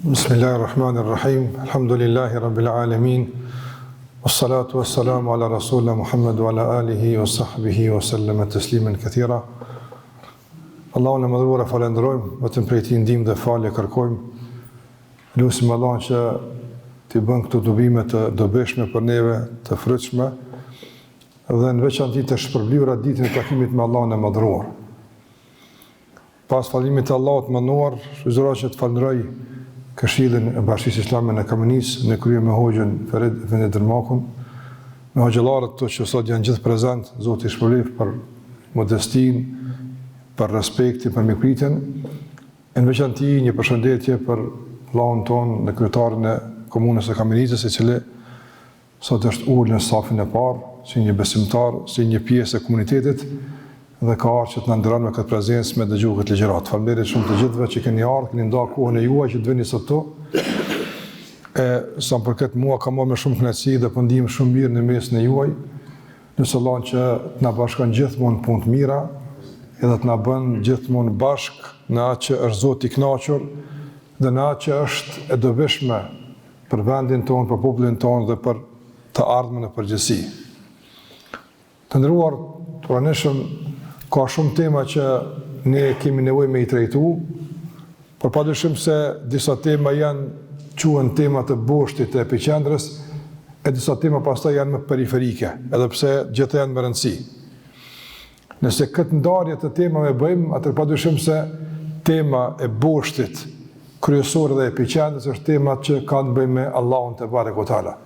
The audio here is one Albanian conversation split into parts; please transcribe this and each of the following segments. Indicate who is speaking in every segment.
Speaker 1: Bismillahirrahmanirrahim. Alhamdulillahi rabbil alamin. Wassalatu wassalamu ala rasulna Muhammad wa ala alihi wa sahbihi wa sallama tasliman kathira. Allahun e madhruar falenderojmë, vetëm prej tij ndihmë dhe falje kërkojmë. Lutim Allahun që të bën këto dobime të dobishme për neve, të frytshme dhe në veçantë të shpërblyer ditën e takimit me Allahun e madhruar. Pas falimit të Allahut mënduar, shpresoj që të falenderoj Këshillin e Bashkisë Islame në Kamenis, në krye me Hoxhën Ferid Efendi Dermakun, me hoxhallarët të që sot janë gjithë prezent, Zoti i shpëlif për modestinë, për respektin, për mikpritjen, e në veçantë një përshëndetje për vllahun tonë në kryetarin e komunës së Kamenisës, i cili sot është ulur në safin e parë, si një besimtar, si një pjesë e komunitetit, dhe ka ardhur që të na ndëron me këtë prezencë me dëgju këtë ligjërat. Faleminderit shumë të gjithëve që keni ardhur, keni ndarë kohën e juaj që të vini sot këtu. Sa për këtë mua ka marrë me shumë kënaqësi dhe po ndihem shumë mirë në mesin e juaj. Nëse Allah që të na bashkon gjithmonë punë të mira, edhe të na bën gjithmonë bashk në atë që është Zoti i kënaqur dhe në atë që është e dobishme për vendin tonë, për popullin tonë dhe për të ardhmen në përgjithësi. Të nderuar pranishëm, ka shumë tema që ne kemi nevojë me i trajtu, por padyshim se disa tema quhen tema të boshtit të epiqendrës, e disa tema pastaj janë më periferike, edhe pse gjithë janë me rëndësi. Nëse këtë ndarje të temave bëjmë, atëherë padyshim se tema e boshtit kryesor dhe epiqendrës është tema që kanë bëjmë me Allahun te barekutaala,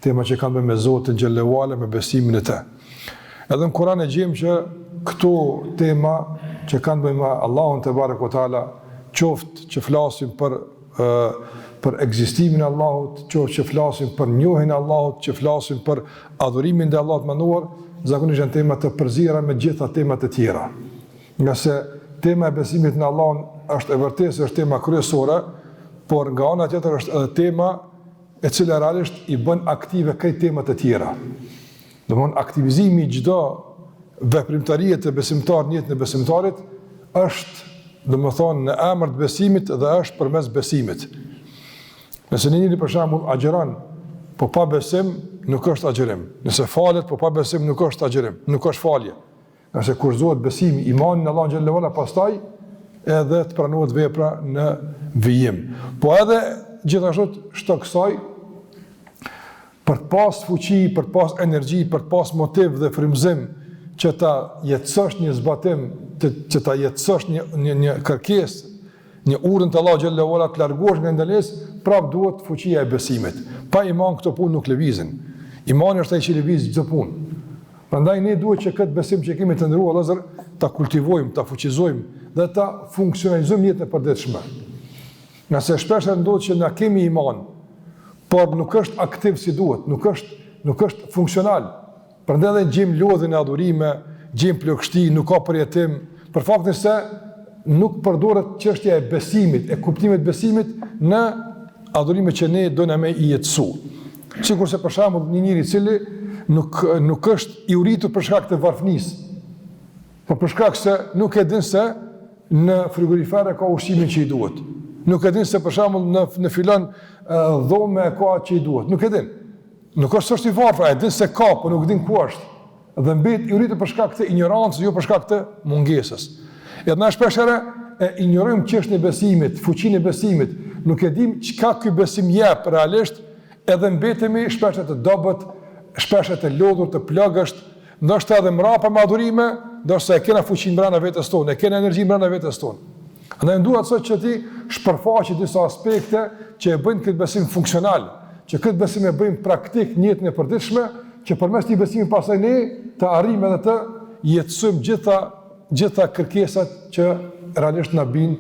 Speaker 1: tema që kanë bëjmë me Zotin xhallahu ala, me besimin e Tij. Edhe në Kur'an e gjejmë që këto tema që kanë bëjmë me Allahun te barekutaala, qoftë që flasim për ekzistimin e Allahut, qoftë që flasim për njohjen e Allahut, që flasim për adhurimin ndaj Allahut mënduar, zakonisht janë tema të përzierura me gjitha temat e tjera. Nga se tema e besimit në Allahun është e vërtetë është tema kryesore, por nga ana tjetër është edhe tema e cila realisht i bën aktive këto temat e tjera. Domthon aktivizimi i çdo veprimtarie të besimtarit në jetën e besimtarit është domethën në emër të besimit dhe është përmes besimit. Nëse njëri për shembull agjeron, po pa besim nuk është agjerim. Nëse falet, po pa besim nuk është agjerim, nuk është falje. Nëse kurzohet besimi, imani në Allah xhallahu ala, pastaj edhe të pranohet vepra në vijim. Po edhe gjithashtu shto kësaj për të pas fuqi, për të pas energji, për të pas motiv dhe frymëzim që ta jetësosh një zbatim, që ta jetësosh një kërkesë, një urën të Allah xhallahu ala, të largohesh nga ndalesë, prap duhet fuqia e besimit. Pa iman këto punë nuk lëvizin. Imani është ai që lëviz çdo punë. Prandaj ne duhet që këtë besim që kemi të ndëruar Allahu ta kultivojmë, ta fuqizojmë dhe ta funksionalizojmë jetën e përditshme. Nëse shpesh ndodh që na kemi iman, por nuk është aktiv si duhet, nuk është funksional. Prandaj edhe gjejmë lodhin e adhurime, gjejmë plagështi, nuk ka përjetim, për faktin se nuk përdoret çështja e besimit, e kuptimit të besimit në adhurime që ne do na më i jetësu. Sikurse për shembull një njeri i cili nuk është i uritur për shkak të varfënisë, por për shkak se nuk e din se në frigorifer ka ushqimin që i duhet. Nuk e din se për shembull në filan dhome ka që i duhet. Nuk e din. Nuk është i varfër, e din se ka, por nuk din ku është. Dhe mbet i uritur për shkak të ignorancës, jo për shkak të mungesës. Edhe na shpeshherë e ignorojmë çështën e besimit, fuqinë e besimit. Nuk e dim çka ky besim jep realisht, edhe mbetemi shpesh të dobët, shpesh të lodhur, të plagësht, ndoshta edhe mrapa me adhurime, ndoshta e kena fuqinë brenda vetes tonë, e kena energjinë brenda vetes tonë. Andaj duhet sot që ti shpërfaqe disa aspekte që e bëjnë këtë besim funksional, që këtë besim e bëjmë praktik në jetën e përditshme, që përmes këtij besimi pastaj ne të arrijmë edhe të jetësojmë gjitha kërkesat që realisht na bin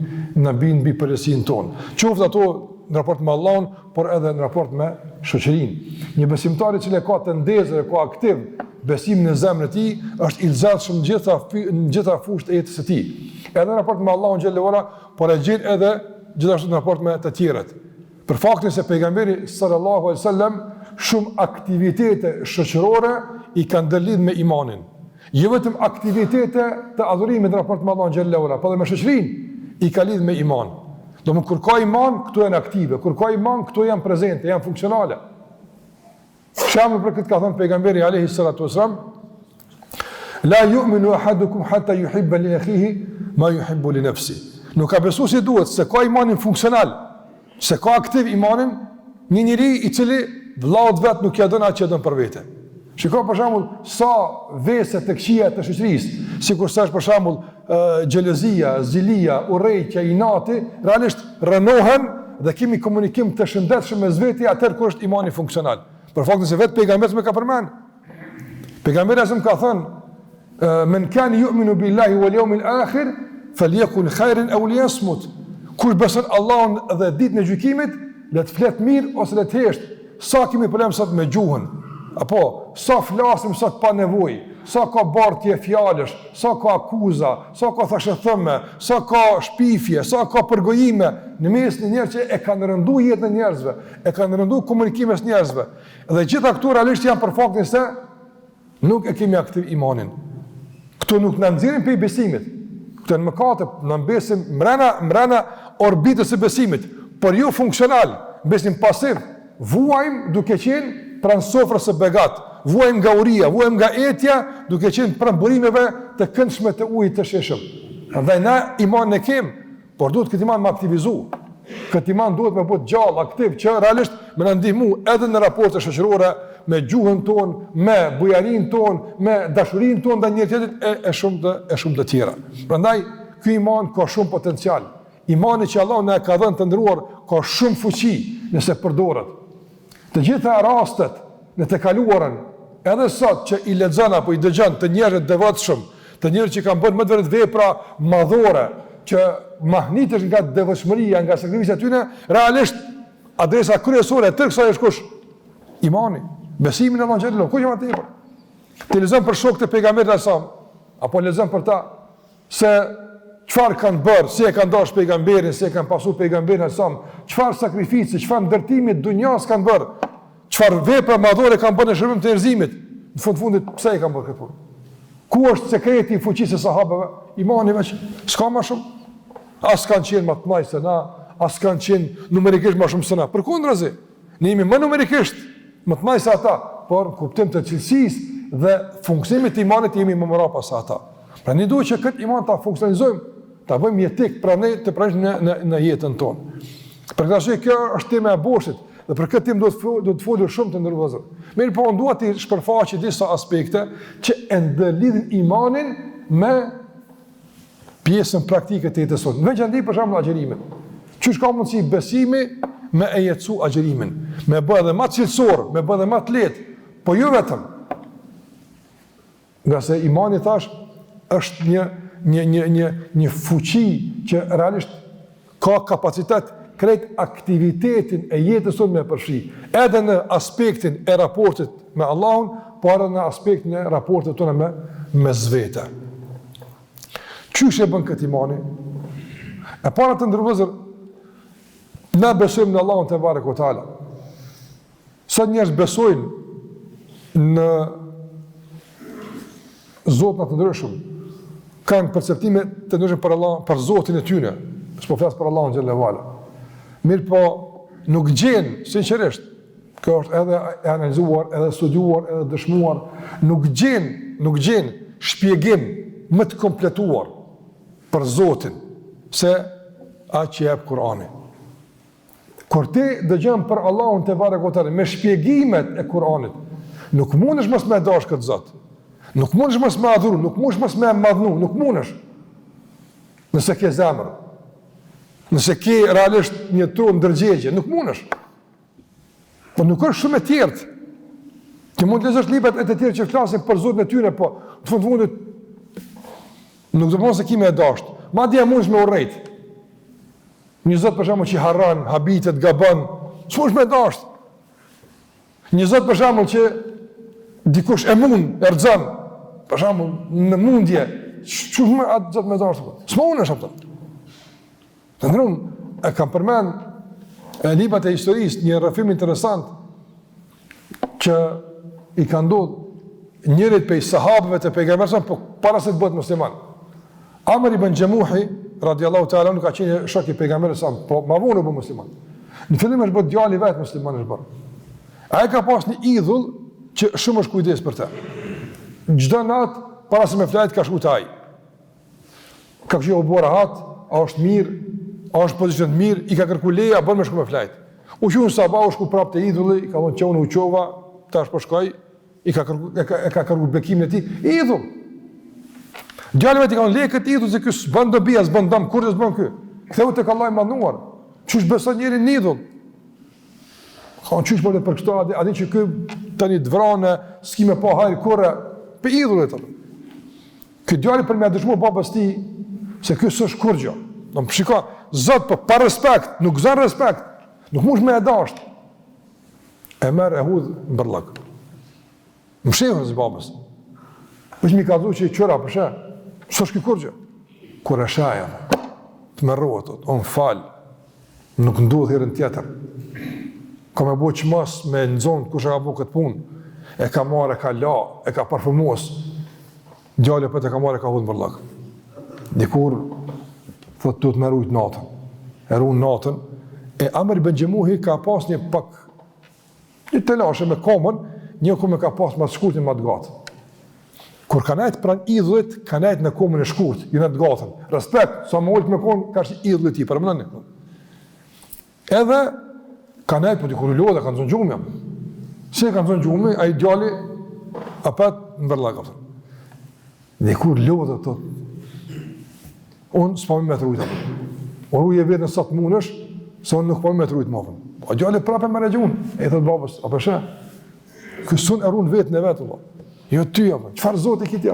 Speaker 1: mbi përgjegjësinë tonë. Qoftë ato në raport me Allahun, por edhe në raport me shoqërinë. Një besimtar i cili ka tendencë, ka aktiv besimin në zemrën e tij, është i lëzatshëm në gjitha fushët e jetës së tij. Edhe në raport me Allahun xhallahu ala, por e gjen edhe gjithashtu në raport me të tjerët. Për faktin se pejgamberi sallallahu alaihi wasallam shumë aktivitete shoqërore i kanë ndërlidhur me imanin. Jo vetëm aktivitete të adhurimit në raport me Allahun xhallahu ala, por edhe me shoqërinë i ka lidhur me iman. Do më kur ka iman, këto janë aktive, kur ka iman, këto janë prezente, janë funksionale. Shembull për këtë ka thënë pejgamberi alayhi salatu wasalam, la yu'minu ahadukum hatta yuhibba li akhihi ma yuhibbu li nafsi. Nuk ka besu si duhet, se ka imanin funksional, se ka aktiv imanin, një njeri i cili vllaut vet nuk ja don atë që don për vete. Shiko për shembull sa vese të këqija të shoqërisë, sikur sa është për shembull xhelozia, zilia, urrejtja, inati, realisht rënohen dhe kemi komunikim të shëndetshëm mes vetë atëherë kur është imani funksional. Për faktin se vetë pejgamberi më ka përmend. Pejgamberi asëm ka thënë men kan yu'minu billahi wal yawmil akhir falyakun khairan aw liyasmut. Kush beson Allahun dhe ditën e gjykimit, le të flet mirë ose le të hesht. Sa kemi problem sot me gjuhën, apo sa flasim sot pa nevojë, sa ka bartje fjalësh, sa ka akuza, sa ka thashëthëme, sa ka shpifje, sa ka përgojime në mes në njerëz që e kanë rëndu jetën e njerëzve, e kanë rëndu komunikimin e njerëzve. Dhe gjitha këto realisht janë për faktin se nuk e kemi aktiv imanin. Këto nuk na nxjerrin prej besimit. Këto në mëkate na mbesim mbrana orbitës së besimit, por jo funksional, besim pasiv. Vuajmë duke qenë pranë sofrës së begat, vuajmë nga uria, vuajmë nga etja, duke qenë pranë burimeve të këndshme të ujit të sheshëm. Prandaj na iman ne kem, por duhet këtë iman më aktivizu. Këtë iman duhet me bëhet gjallë, aktiv, që realisht me na ndihmu edhe në raporte shoqërore, me gjuhën tonë, me bujarin tonë, me dashurin tonë ndaj njëri tjetrit e shumë të tjera. Prandaj ky iman ka shumë potencial. Imani që Allah na ka dhënë të ndëruar ka shumë fuqi nëse përdoret. Të gjitha rastet në të kaluarën, edhe sot që i lexon apo i dëgjon të njerëz të devotshëm, të njerëz që kanë bërë më të vërtet vepra madhore, që mahnitesh nga devotshmëria, nga sakrifica e tyre, realisht adresa kryesore e tërë kësaj është kush? Imani, besimi në Allah xhallahu, kush më tepër. Ti lexon për shokët e pejgamberit asam, apo lexon për ta se çfarë kanë bërë, si e kanë dashur pejgamberin, si e kanë pasur pejgamberin asam, çfarë sakrificë, çfarë ndërtimi dunjas kanë bërë, çfarë vepra madhore kanë bërë në shërbim të njerëzimit. Në fundit pse e kanë bërë këtë punë? Ku është sekreti i fuqisë së sahabëve? Imani veç, s'ka më shumë. As kanë qenë më të mëdhenj se na, as kanë qenë numerikisht më shumë se na. Përkundrazi, ne jemi më numerikisht më të mëdhenj se ata, por në kuptim të cilësisë dhe funksionimit të imanit jemi më mbrapa se ata. Pra ne duhet që këtë iman ta funksionalizojmë, ta bëjmë jetik pranë të pranë në jetën tonë. Për këtë arsye kjo është tema e boshit dhe për këtë tim do të folur shumë të ndërvozur. Mirë po, dua të shpërfaqë disa aspekte që e ndërlidhin imanin me pjesën praktike të jetës sonë. Në veçantë për shembull agjërimin. Çish ka mundësi besimi me e jetësu agjërimin, me bë edhe më cilësor, me bë edhe më të lehtë, po jo vetëm. Nga se imani thash është një fuqi që realisht ka kapacitet krejt aktivitetin e jetës tonë me përfshi, edhe në aspektin e raportit me Allahun, por edhe në aspektin e raportit tonë me zvete. Qysh e bën këtë imani? E para të ndërvëzër, ne besojmë në Allahun te bareke ve teala. Sa njerëz besojnë në Zotin të ndryshëm, kanë perceptime të ndryshme për Allah, për Zotin e tyre, s'po flas për Allahun xhallahu ala. Mirë po, nuk gjenë, sinqerisht, kjo është edhe e analizuar, edhe studiuar, edhe dëshmuar, nuk gjenë shpjegim më të kompletuar për Zotin, se atë që jep Kurani. Kur ti dëgjon për Allahun te bareke ve teala me shpjegimet e Kuranit, nuk mundesh mos me dash këtë Zot. Nuk mundesh mos me adhuru, nuk mundesh mos me madhnu, nuk mundesh. Nëse ke zemër, nëse ke realisht një tru ndërgjegje, nuk mundesh. Po nuk është shumë e tjertë. Ti mund të lexosh librat e të tjerë që flasin për Zotin e tyre, po në fundit nuk do të mos e kimi e dashur. Madje mundesh me urrejt. Një Zot për shembull që harron, habitet, gabon, s'mund me dashur. Një Zot për shembull që dikush e mund, e rrezon, për shembull në mundje, çumë atë Zot me dashur. S'mundesh atë. Të ndrum, e kam përmend librat e historisë një rrëfim interesant që i ka ndodhur njërit prej sahabëve të pejgamberit, po para se të bëhet musliman. Amr ibn Jamuhi radiallahu ta'ala nuk ka qenë shok i pejgamberit sa, po ma vonë u bë musliman. Në fillim është bërë djali vetë musliman është bërë. Ai ka pas një idhull që shumë është kujdes për te. Çdo natë para se me flajt ka shku te ai. Ka qenë u bë rahat, a është mirë, a është pozicion të mirë, i ka kërku leja, bën me shku me flajt. U qun sabah, u shku prapë te idhulli, ka thonë çon u qova, tash po shkoj, i ka kërku bekimin e tij, idhull. Djali vetë ka thonë lekët idhull se ky s'bën dobi, as bën dëm, kur s'bën ky. Ktheu tek Allahu i manduar. Çush beson njëri në idhull? Ka qysh për kështu, a di që ky tani të vranë, s'ki me pa hajr kurrë, për idhullet atë. Ky djali për me dëshmu babës ti, se ky s'është kur gjë. Do më shiko, Zot për pa respekt, nuk zën respekt, nuk mush me e dasht. E merë e hudhë në bërlëk. Më shihën zë babës. Vëq mi ka dhu që i qëra për shë, s'është ky kur gjë. Kur e shaja, të me rohet, o më falë, nuk ndodhë herën tjetër. Ka me bo që mas me nëzonë kush e ka bo këtë punë, e ka marë, e ka la, e ka parfumos, djali për e ka marë, e ka hudhë në bërlëk. Dikur, thot të me rujtë natën, e rujtë natën, e Amr ibn Gjemuhi ka pas një pak, një telashe me komën, një ku me ka pas ma të shkurtin ma të gatë. Kur ka najtë pran idhullit, ka najtë në komën e shkurt, ju në të gatën. Respekt, sa më ullët me konë, ka është idhullit ti, për më nënë. Edhe, ka najtë, po t'i kur u lodhe, ka në zonë gjumi. Se ka në zonë gjumi, a i djali, apet në bërlaka. Dhe kur lodhe, të unë s'pami me të rujtë. O rujë e vetë në sa të munësh, se unë nuk pami me të rujtë mafën. A djali prape me regjunë, e thëtë babës, a përshë, kësun e runë vetë në vetë, jo ty, qëfar zotë i kiti,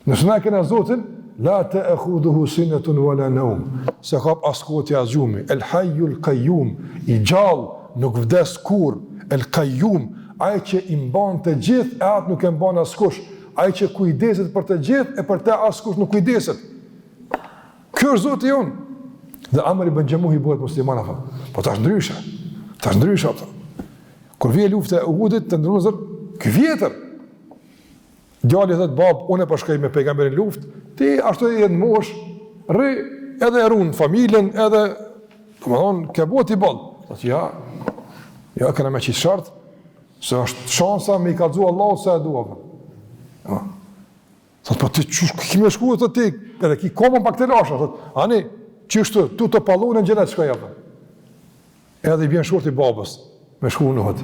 Speaker 1: nësë na këna zotën, la te e khuduhu sinetun wala naum, se kap askoti as gjumi, el hajju l'kajjum, i gjallë, nuk vdes kur, el kajjum, aj që i mban të gjithë, e atë nuk e mban askush, aj që kujdeset për të gjithë, e për te askush nuk kujdeset. Kjo është zotë i unë. Dhe Amr ibn Gjemuhi bëhet musliman, po ta është ndryshe, Kur vje lufta e Uhudit, të ndërnëzër, ky vjetër. Djali thëtë, babë, unë e përshkaj me pejgamberin luft, ti ashtu e në mosh, rri, edhe e runë familjen, edhe, të më thonë, ke bo t'i balë. Thëtë, ja, këna me qitë shartë, se është shansa me i kalzu Allah se e dua. Thëtë, po ti kime shku, thëtë ti, edhe ki komën pak të lasha, thëtë, ani, qështu, tu të palunë në gjenet shka jepë. Edhe i bjen shurët i babës, me shku në Uhud.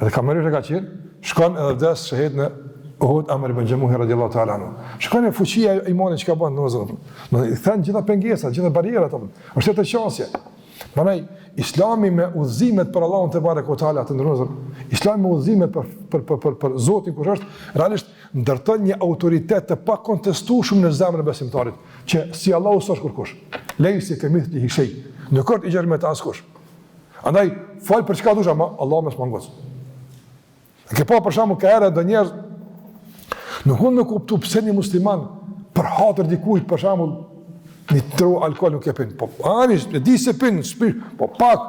Speaker 1: Edhe kamerishë e ka qenë, shkan edhe vdes shahid në Uhud, Amr ibn Gjemuhi radiallahu ta'ala anhu. Shkan e fuqia e imanin që ka bënë në vëzërën. I thënë gjitha pengesat, gjitha barierat, është të qansje. Manaj, islami me udhëzimet për Allahun te barek o ta'ala të ndërnëzër, islami me udhëzimet për Zotin kush është, realisht ndërton një autoritet të pa kontestueshëm në zemrën e besimtarit, që si Allahu s'është kurkush. Lejsi kemithlihi shay. Nuk është i gjerë me të askush. Andaj, falë për çka dush, ama Allah me s'mangos. Ke pa për shembull ka era do njerëz nuk mund me kuptu pse një musliman për hatër dikujt për shembull një tru alkool nuk e pin. Po ani e di se pin, po pak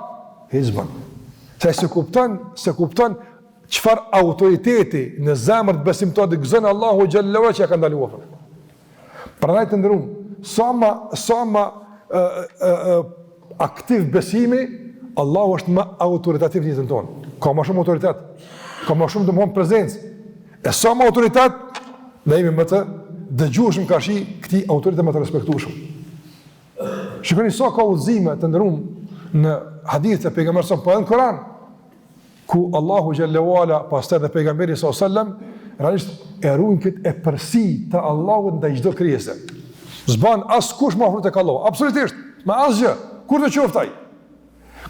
Speaker 1: hizban. Se kupton çfarë autoriteti në zemër të besimtarit të gëzon Allahu xhallahu që ka ndaluar. Prandaj të ndrum, sa ma aktiv besimi, Allahu është më autoritativ në jetën tonë. Ka më shumë autoritet, ka më shumë domthon prezencë. E sa më autoritet, ne jemi më të dëgjueshëm ka shi këtij autoritet më të respektueshëm. Shikoni sa ka udhëzime të ndërum në hadithe të pejgamberit sa po në Kur'an, ku Allahu xhallahu ala pastaj dhe pejgamberi sallallahu alajhi wasallam realisht e ruajnë këtë e përsi të Allahut ndaj çdo krijese. S'ban askush më afër tek Allahu, absolutisht, me asgjë, kur të qoftaj.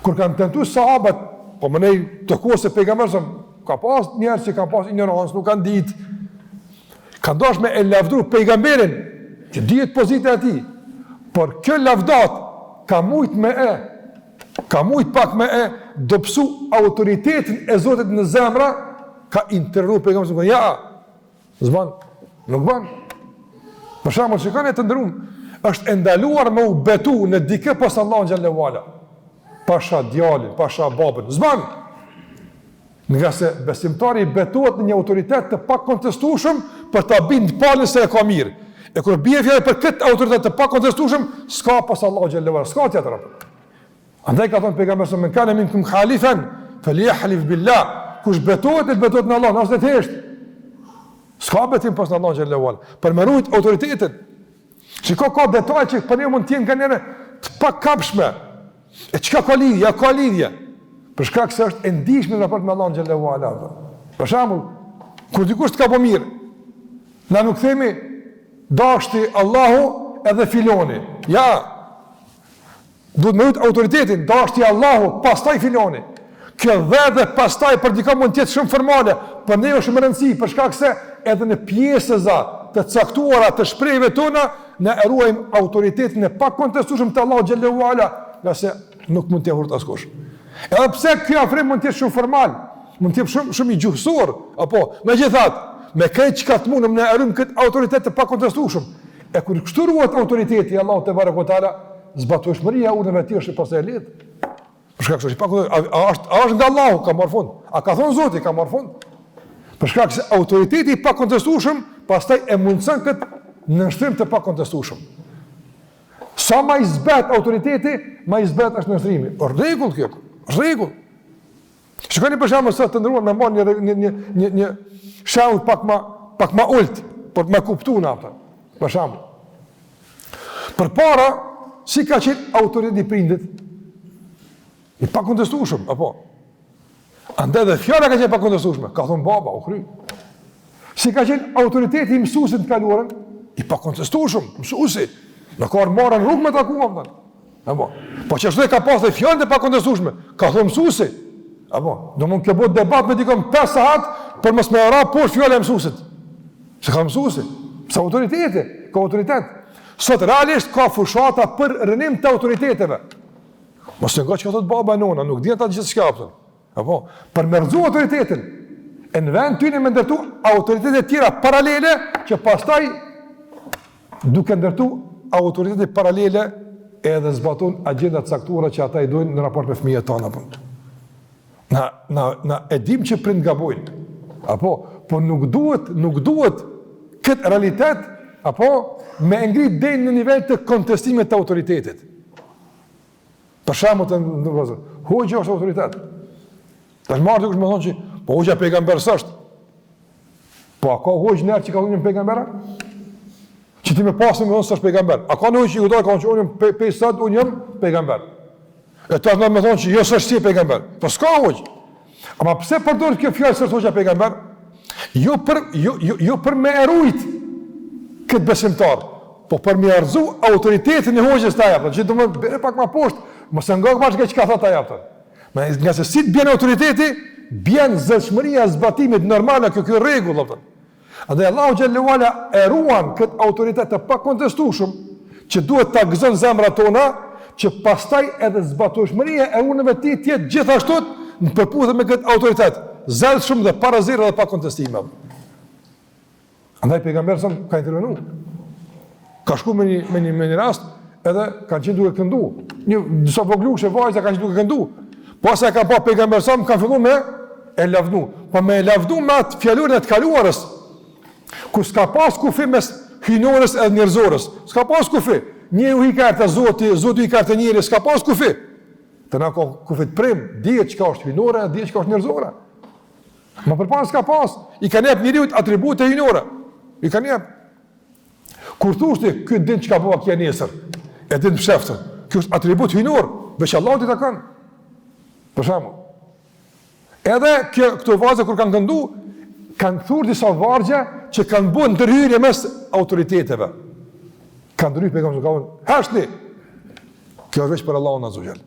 Speaker 1: Kur kanë tentuar sahabët, po më nej të kohës së pejgamberit, ka pas njerëz që kanë pas ignorancë, nuk kanë ditë. Kanë dashur me e lavdru pejgamberin, që dihet pozita e tij. Por kjo lavdat ka mujt pak me e dobësu autoritetin e Zotit në zemra, ka intervenu pejgamberin, ja, s'ban, nuk ban. Për shembull, shikoni të ndërum, është ndaluar me u betu në dikë pas Allahut xhallahu ala. Pasha djalin, pasha babën, zban. Nga se besimtari betohet në një autoritet të pak kontestueshëm për ta bindë palën se e ka mirë. E kur bie fjalë për këtë autoritet të pakontestueshëm, s'ka pas Allahu xhallahu ala, s'ka tjetër apo. Andaj ka thënë pejgamberi men kana minkum khalifan falyahlif billah, kush betohet në Allah, nëse të thjesht. S'ka betim pas Allahu xhallahu ala. Për me rujt autoritetin. Shiko ka detaj që për ne mund të jenë kanë të pakapshme. E çka ka lidhje? Ja ka lidhje. Për shkak se është e ndihshme në raport me Allahun xhallahu ala. Për shembull, kur dikush të ka bë mirë, na nuk themi dashti Allahu edhe filoni. Ja. Duhet me rujt autoritetin, dashti Allahu, pastaj filoni. Kjo dhe pastaj për dikon mund të jetë shumë formale, por ne është më rëndësi për shkak se edhe në pjesëza të caktuara të shprehjeve tona ne e ruajmë autoritetin e pakontestueshëm të Allahut xhallahu ala, qase nuk mund të hurt askush. Edhe pse ky afrim mund të jetë shumë formal, mund të jetë shumë i gjuhësor, apo megjithatë, me këtë çka të mundëm ne e ruajmë këtë autoritet të pakontestueshëm. E kur kështu ruhet autoriteti i Allahut te barekoteala, zbatueshmëria urdhëve të tij është pastaj e lehtë. Për shkak se është nga Allahu ka marrë fund. A ka thonë Zoti ka marrë fund? Për shkak se autoriteti i pakontestueshëm pastaj e mundson këtë nënshtrim të pakontestueshëm. Sa më i zbat autoriteti, më i zbat është nënshtrimi. Rregull kjo, rregull. Shikoni për shembull sa të ndruar me marr një shembull pak më ult, por më kuptuan ata. Për shembull. Përpara si ka qenë autoriteti i prindit? I pakontestueshëm, apo? Andaj dhe fjala ka qenë pakontestueshme, ka thonë baba, u kry. Si ka qenë autoriteti i mësuesit të kaluarën? I pakontestueshëm, mësuesi. Në ka marrën rrugë me takuam tani. Apo? Po çështë ka pasur fjalë të pakontestueshme, ka thonë mësuesi. Apo? Do mund të bëhet debat me dikon 5 sahat për mos më ra poshtë fjala e mësuesit. Se ka mësuesi, sa autoriteti, ka autoritet. Sot realisht ka fushata për rënim të autoriteteve. Mos e nga që ka thot baba e nona, nuk dhjetë atë gjithë shkaptën. Apo, për mërzu autoritetin, e në vend ty një me ndërtu autoritetet tjera paralele, që pastaj duke ndërtu autoritetet paralele edhe zbatun agendat caktuara që ata i dojnë në raport me fëmijët tonë. Na edhim që prind gabojnë. Apo, por nuk duhet këtë realitet, apo, me ngrit deri në nivel të kontestimit të autoritetit. Për shembull të ndërgozë, hoxha është autoritet. Tash marrë dikush më thonë që, po hoxha pejgamber s'është. Po a ka hoxh nërë që ka thonë një pejgambera? Që ti me pasën me thonë s'është pejgamber. A ka në hoxh që i udoj ka thonë që unë jam pejsat, unë jam pejgamber. E ta me thonë që jo s'është si pejgamber. Po s'ka hoxh. Ama pse përdorët kjo fjallë s'është hoxha pejgamber? Jo për me erujt këtë besimtar, po për me arzu autoritetin e hoxhës të ajapën, që do më bere pak ma poshtë, mëse nga këmash që ka thot ajapën. Nga se si të bjen autoriteti, bjen zëshmëria zbatimit normale kjo regull. Dhe Allahu xhallahu ala e ruan këtë autoritet të pakontestueshëm, që duhet ta gëzon zemrat tona, që pastaj edhe zbatueshmëria e urnëve të tij të jetë gjithashtu në përputhje me këtë autoritet, zellshëm dhe para zero dhe pa kontestime. Andaj pejgamberi sa ka intervenuar. Ka shku me një rast, edhe kanë qenë duke këndu. Disa voglushe vajza kanë qenë duke këndu. Pas e ka pa pejgamberi sa kanë filluar me e lavdnu. Po me e lavdnu me atë fjalurën e të kaluarës, ku s'ka pas kufi mes hyjnorës edhe njerëzorës. S'ka pas kufi. Njëri u hikartë Zoti, Zoti u hikartë njëri, s'ka pas kufi. Të na ka kufi të prim, dihet çka është hyjnore, dihet çka është njerëzore. Ma përpara s'ka pas. I kanë jep njeriu atribute hyjnore. I kanë jep. Kur thoshti, ky din çka bëva kia nesër, e din psheftën. Ky është atribut hyjnor, veç Allahut i takon. Për shembull. Edhe këto vajza kur kanë këndu, kanë thurë disa vargje që kanë bën ndërhyrje mes autoriteteve. Kanë ndërhyrë pejgamberin ka thonë, "Hashni." Kjo është veç për Allahun azza xal.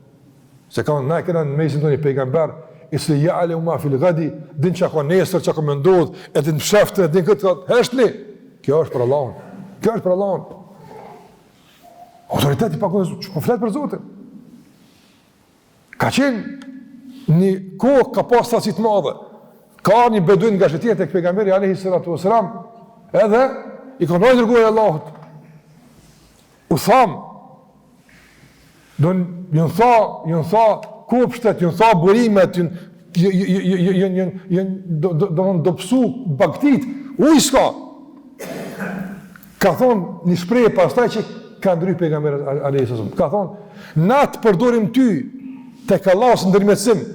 Speaker 1: Se kanë na kanë në mesin tonë pejgamber, "Isli ya'lamu ma fil ghadi", din çka ka nesër, çka ka më ndodh, e din psheftën, din këtë, "Hashni." Kjo është për Allahun. Kjo është për Allahun. Autoriteti pakontestueshëm, po flet për Zotin. Ka qenë një kohë ka pas saci të madhe. Ka një beduin nga shëtjet e pejgamberi alayhi salatu wasalam, edhe i ka ndonjë dërguar Allahut. U tham, ju tha kopshtet, ju tha burimet, do pësu baktit, ujë s'ka. Ka thonë një shprehje pastaj që ka ndryshë pejgamberi alayhis salam. Ka thonë, na të përdorim ty tek Allahu së ndërmjetësim,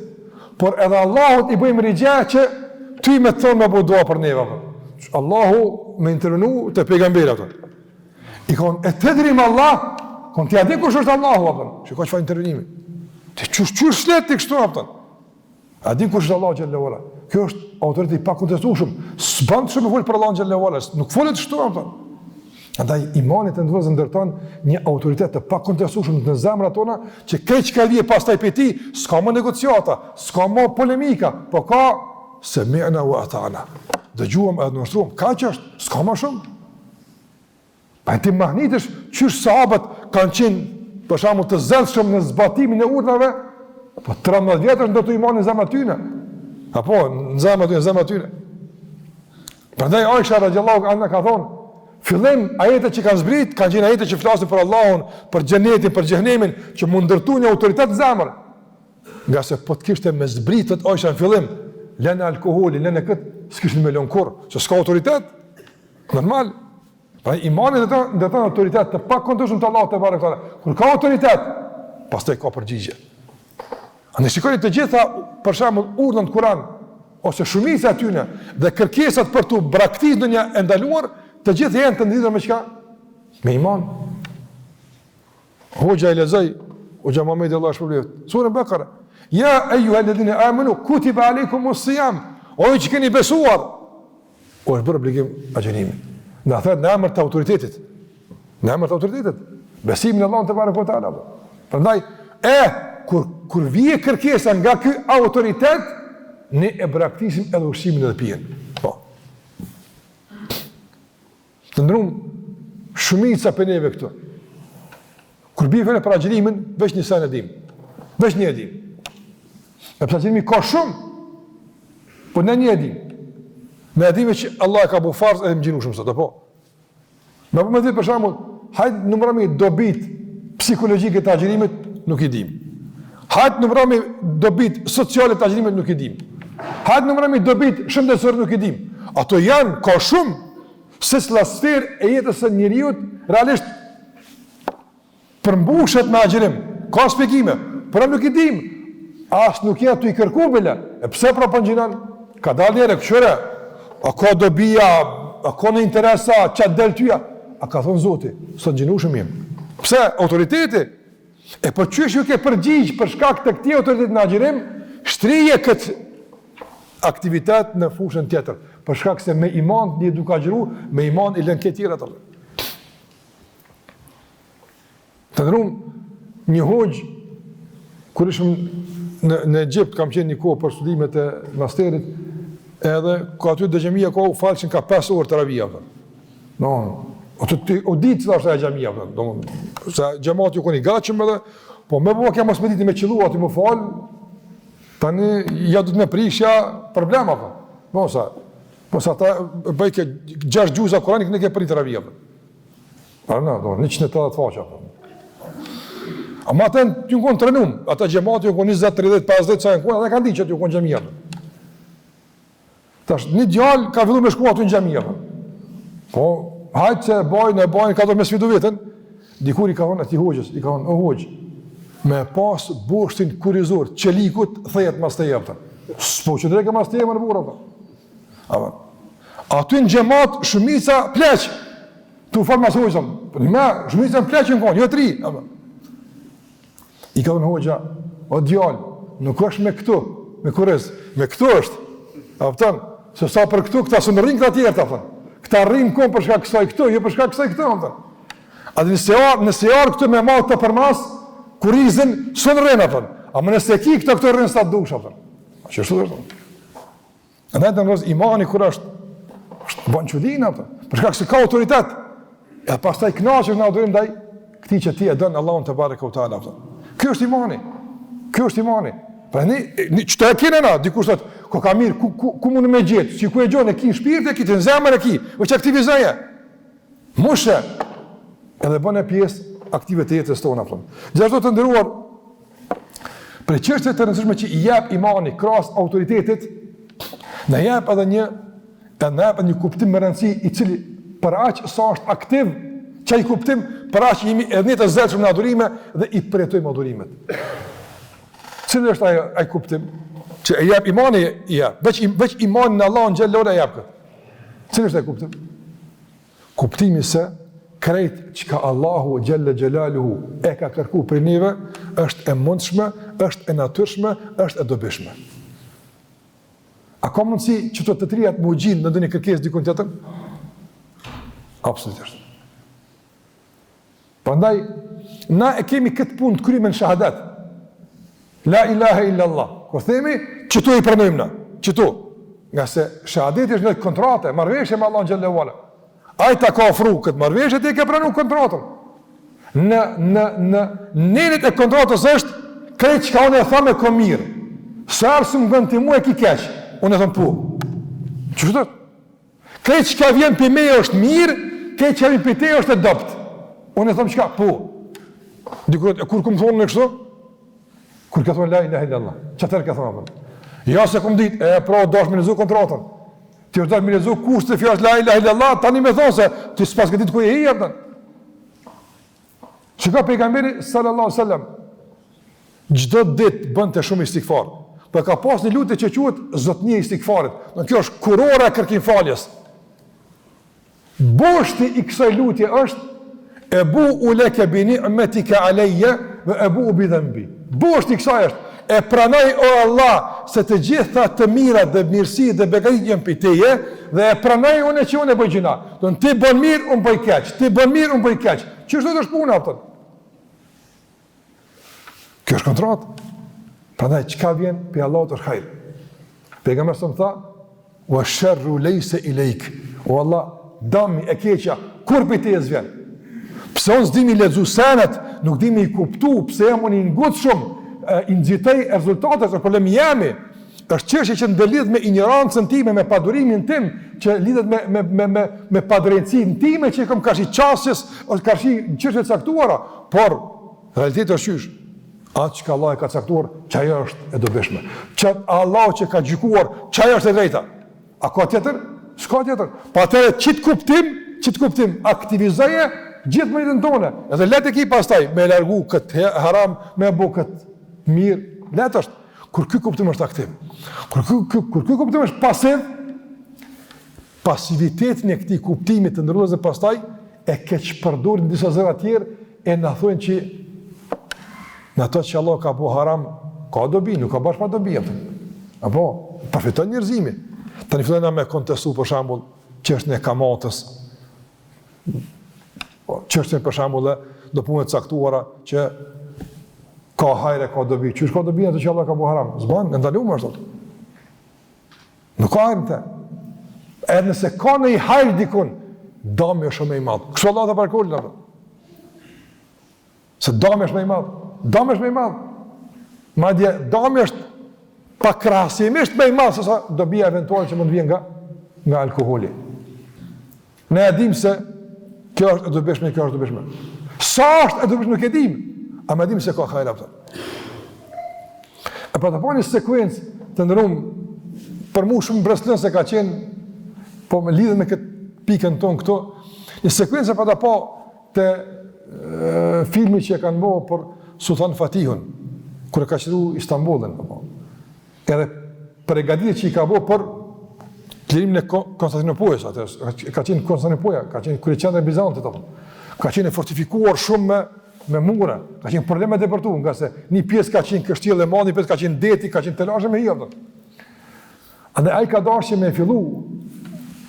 Speaker 1: por edhe Allahut i bëjmë rigja që ty me të thonë me bëu dua për neve. Allahu me intervenu te pejgamberi ato. I thonë, e të dirim Allah, kon ti a di kush është Allahu apo? Shikoj çfarë intervenimi. Ti çush slet ti kështu apo? A di kush është Allahu xhallahu ala? Kjo është autoritet i pakontestueshëm. S'bën shumë vol për Allahun xhallahu ala, nuk folet kështu apo? Andaj imani të ndërvozë ndërton një autoritet të pakontestueshëm në zemrat tona, që keq ka vije pastaj pe ti, s'ka më negociata, s'ka më polemika, po ka sami'na wa ata'na. Dëgjuam edhe nështruam, ka që është, s'ka më shumë. Pa ti mahnitësh qysh sahabët kanë qenë për shembull të zellshëm në zbatimin e urdhave, po 13 vjetësh ndërtu imanin në zemrat tyre. Apo në zemrat tyre. Prandaj Aisha radhiyallahu anha ka thonë, fillim ajetet që kanë zbrit, kanë qenë ajetet që flasin për Allahun, për xhenetin, për xhenemin, që mund ndërtu një autoritet në zemër. Nga se po të kishte me zbritet Aisha në fillim, lënë alkoholi, lënë këtë, s'kishin me lënë kurrë, që s'ka autoritet. Normal. Pra imani ndërton autoritet të pakontestueshëm të Allahut te barekuta. Kur ka autoritet, pastaj ka përgjigje. Ne shikoni të gjitha, për shembull, urdhën të Kur'an ose shumica e tyre dhe kërkesat për tu braktisë në një e ndaluar, të gjithë janë të ndihmur me çka? Me iman. Hoxha e lezoj, Hoxha Muhamedi Allah shpërblet. Sura Bakara. Ja ayyuhalladhina amanu kutiba alaykumus siyam. O ju që keni besuar, o është bërë obligim agjërimi. Në thënë në emër të autoritetit. Në emër të autoritetit. Besimin në Allahun te barekuta ala. Prandaj, kur vije kërkesa nga ky autoritet, ne e braktisim edhe ushqimin edhe pijen. Po. Të ndrum shumica për neve këtu. Kur bie fjalë për agjërimin, veç një sen e dim. Veç një e dim. E pse agjërimi ka shumë, po ne një e dim. Ne e dim që Allah e ka bu farz edhe më gjinu shumë sot, apo? Me po me dhe për shembull, hajtë numërami dobit psikologjike të agjërimit, nuk i dim. Hajtë numërami dobit sociale të agjërimit, nuk i dim. Hajtë numërami dobit shëndetësore, nuk i dim. Ato janë, ka shumë, se sfer e jetës së njeriut realisht përmbushet me agjërim. Ka shpjegime, por nuk i dim. As nuk janë tu i kërku bile. E pse propagjinon? Ka dalë njëre këqyre. A ka dobia, a ka në interesa, që del tyja? A ka thonë Zoti, sot gjinushëm jem. Pse? Autoriteti. E për qysh ju ke përgjigj për shkak të këtij autoritet në agjërim, shtrije këtë aktivitet në fushën tjetër. Për shkak se me iman një duke agjëru, me iman i lën këtë tjera të lë. Të nërum, një hoxh, kur ishëm në Egjipt, kam qenë një kohë për studimet e masterit, edhe ka aty dëgjëmija ka u falqin ka 5 orë të ravija. No, o ditë cila është e gjamija. Se gjemat ju koni gachëm edhe, po me bëma kja mos me ditë me qëllu, aty më falë, tani ja du të me prishja problema. Mos ata bëjke 6 gjuza Koranik në ke për një të ravija. No, 180 faqa. Ama atë ju konë të rënum, ata gjemati ju konë 20, 30, 50, sa e në konë, ata kanë di që ju konë gjemija. Tash, një djallë ka fillu me shku aty në gjemija. Po, hajtë se bajnë, ka do me sfidu vetën, dikur i ka thonë ati hoqës, i ka thonë, o hoqë, me pas boshtin kurizor, qelikut, thejet mas të jepëta. S'po që dreke mas të jepë në bura. Aty në gjemat, shumica pleq, tu falë mas hoqësëm, shumica në pleq në konë, jo 3. I ka thonë hoqëja, o djallë, nuk është me këtu, me kuriz, me këtu është. Apëtan, se sa për këtu, këta së në rinë këta tjerë, apëtan. Këta rinë konë për shka kësaj këtu, jo për shka kësaj këtu, apëtan. A nëse jarë këtu me malë të përmas, kurizin, së në rinë, apëtan. A më nëse ki, këta këtu rinë sa të dush, apëtan. A që shtu dhe shtu. A në të nërëz, imani kër është banë qëdinë, apëtan. Për shka kësë ka autoritet. E pas taj knaqër në adurim daj, këti që ti e dënë Allahun të bare kautala, apëtan. Kjo është imani. Kjo është imani. Pra që të e kene na, dikush të ko ka mirë, ku mund me gjithë, që ku e gjonë, e ki në shpirët e ki, të në zemër e ki, o që aktivizaje. Mushe, edhe bëne pjesë aktivitetetës tonë, apëton. Gjithashtu të ndëruar, për çështje të rëndësishme që i jep imani, krahas autoritetit, në jep edhe një kuptim më rëndësi, i cili për aq sa është aktiv, çaj kuptim, për aq jemi edhe ne të zëllshëm në adhurime dhe i përjetojmë adhurimet. Cili është ai kuptim? Që e jep imani, veç imani në Allah në gjellore e jep këtë. Cili është ai kuptim? Kuptimi se krejt që ka Allahu gjelle gjelaluhu e ka kërku për neve, është e mundshme, është e natyrshme, është e dobishme. A ka mundësi që të trijat më gjinë në ndonjë kërkesë dikun tjetër? Absolutisht. Prandaj, na e kemi këtë punë të kryme në shahadat. La ilaha illallah. Kur themi, qëtu i pranojmë na, qëtu. Nga se shahadet është një kontrate, marrëveshje me Allahun xhallahu ala. Ai ta ka ofru këtë marrëveshje, ti e ke pranuar kontratën. Në nenit e kontratës është krejt çka unë e them e kom mirë. Sa arsum vën ti mua e ki keq. Unë e them po. Çfarë? Krejt çka vjen për me është mirë, krejt çka vjen për te është e dopt. Unë e them çka? Po. Dikur kur kum thonë në kështu? Kur ka thonë la ilaha illallah. Çfarë ka thonë? Ja se kum ditë, pra dosh me lezu kontratën. Ti është me lezu kusht të fjalës la ilaha illallah, tani më thon se ti s'pas ke ditë ku e hi atë. Çka pejgamberi sallallahu alaihi wasallam çdo ditë bënte shumë istighfar. Po ka pas një lutje që quhet zotnia e istighfarit. Do kjo është kurora e kërkimfaljes. Boshti i kësaj lutje është Ebu uleke bi ni'metika alayya wa abu bi dhanbi. Boshti i kësaj është e pranoj o Allah se të gjitha të mirat dhe mirësi dhe begatit janë prej teje dhe e pranoj unë që unë e bëj gjuna. Do ti bën mirë, unë bëj keq. Ti bën mirë, unë bëj keq. Ç'është është puna atë? Kjo është kontratë. Prandaj çka vjen pe Allahut është hajër. Pejgamberi sa më tha: "Wa sharru laysa ilayk." O Allah, dami e keqja kur prej teje vjen. Pse unë s'dimi lexu senet, nuk dimi i kuptu, pse jam unë i ngutshëm, i nxitej rezultatet, është problemi jemi. Është çështje që ndëlidhet me ignorancën time, me padurimin tim, që lidhet me padrejtësinë time që kam kashi çastjes, ose kashi çështje të caktuara, por realiteti është qysh. Atë që Allah e ka caktuar, çajo është e dobishme. Që Allah që ka gjykuar, çajo është e drejta. A ka tjetër? S'ka tjetër. Pa atëre çit kuptim, aktivizoje gjithë mënyrën tonë. Edhe le të ki pastaj me largu këtë haram, me bu këtë mirë, le të është. Kur ky kuptim është aktiv. Kur ky kuptim është pasiv, pasivitetin e këtij kuptimi të ndërruar dhe pastaj e keq përdorin në disa zëra të tjerë e na thonë që në ato që Allah ka bu haram, ka dobi, nuk ka bash pa dobi atë. Apo përfiton njerëzimi. Tani fillojnë me kontestu për shembull çështën e kamatës. Çështën për shembull do punë të caktuara që ka hajre, ka dobi. Çish ka dobi atë që Allah ka bu haram? S'ban, e ndaluar është atë. Nuk ka hajre. Edhe nëse ka në i hajrë dikun, dami është shumë i madhë. Kështu Allah të parkullin atë. Se dami është me i madhë. Dami është me i madhë. Madje, dami është pa krahasimisht me i madhë, se sa dobija eventual që mund vjen nga alkoholi. Ne e dim se kjo është e dobishme, kjo është e dobishme. Sa është e dobishme nuk e dim, a me dim se ka hajrë apëta. E pa të po një sekuencë të ndërum, për mu shumë breslën se ka qenë, po me lidhë me këtë pikën tonë këto, një sekuencë e pa të po të filmi që e kanë bo për Sultan Fatihun, kër e ka qëru Istanbulin, edhe pregadit që i ka bo për klirimin e Konstantinopojës, ka qenë Konstantinopoja, ka qenë kryeqendra e Bizantit, ka qenë fortifikuar shumë me mure, ka qenë probleme depërtu, nga se një pjesë ka qenë kështjel e madh, një pjesë ka qenë deti, ka qenë telashe me hijë. Andë ai ka dashur me fillu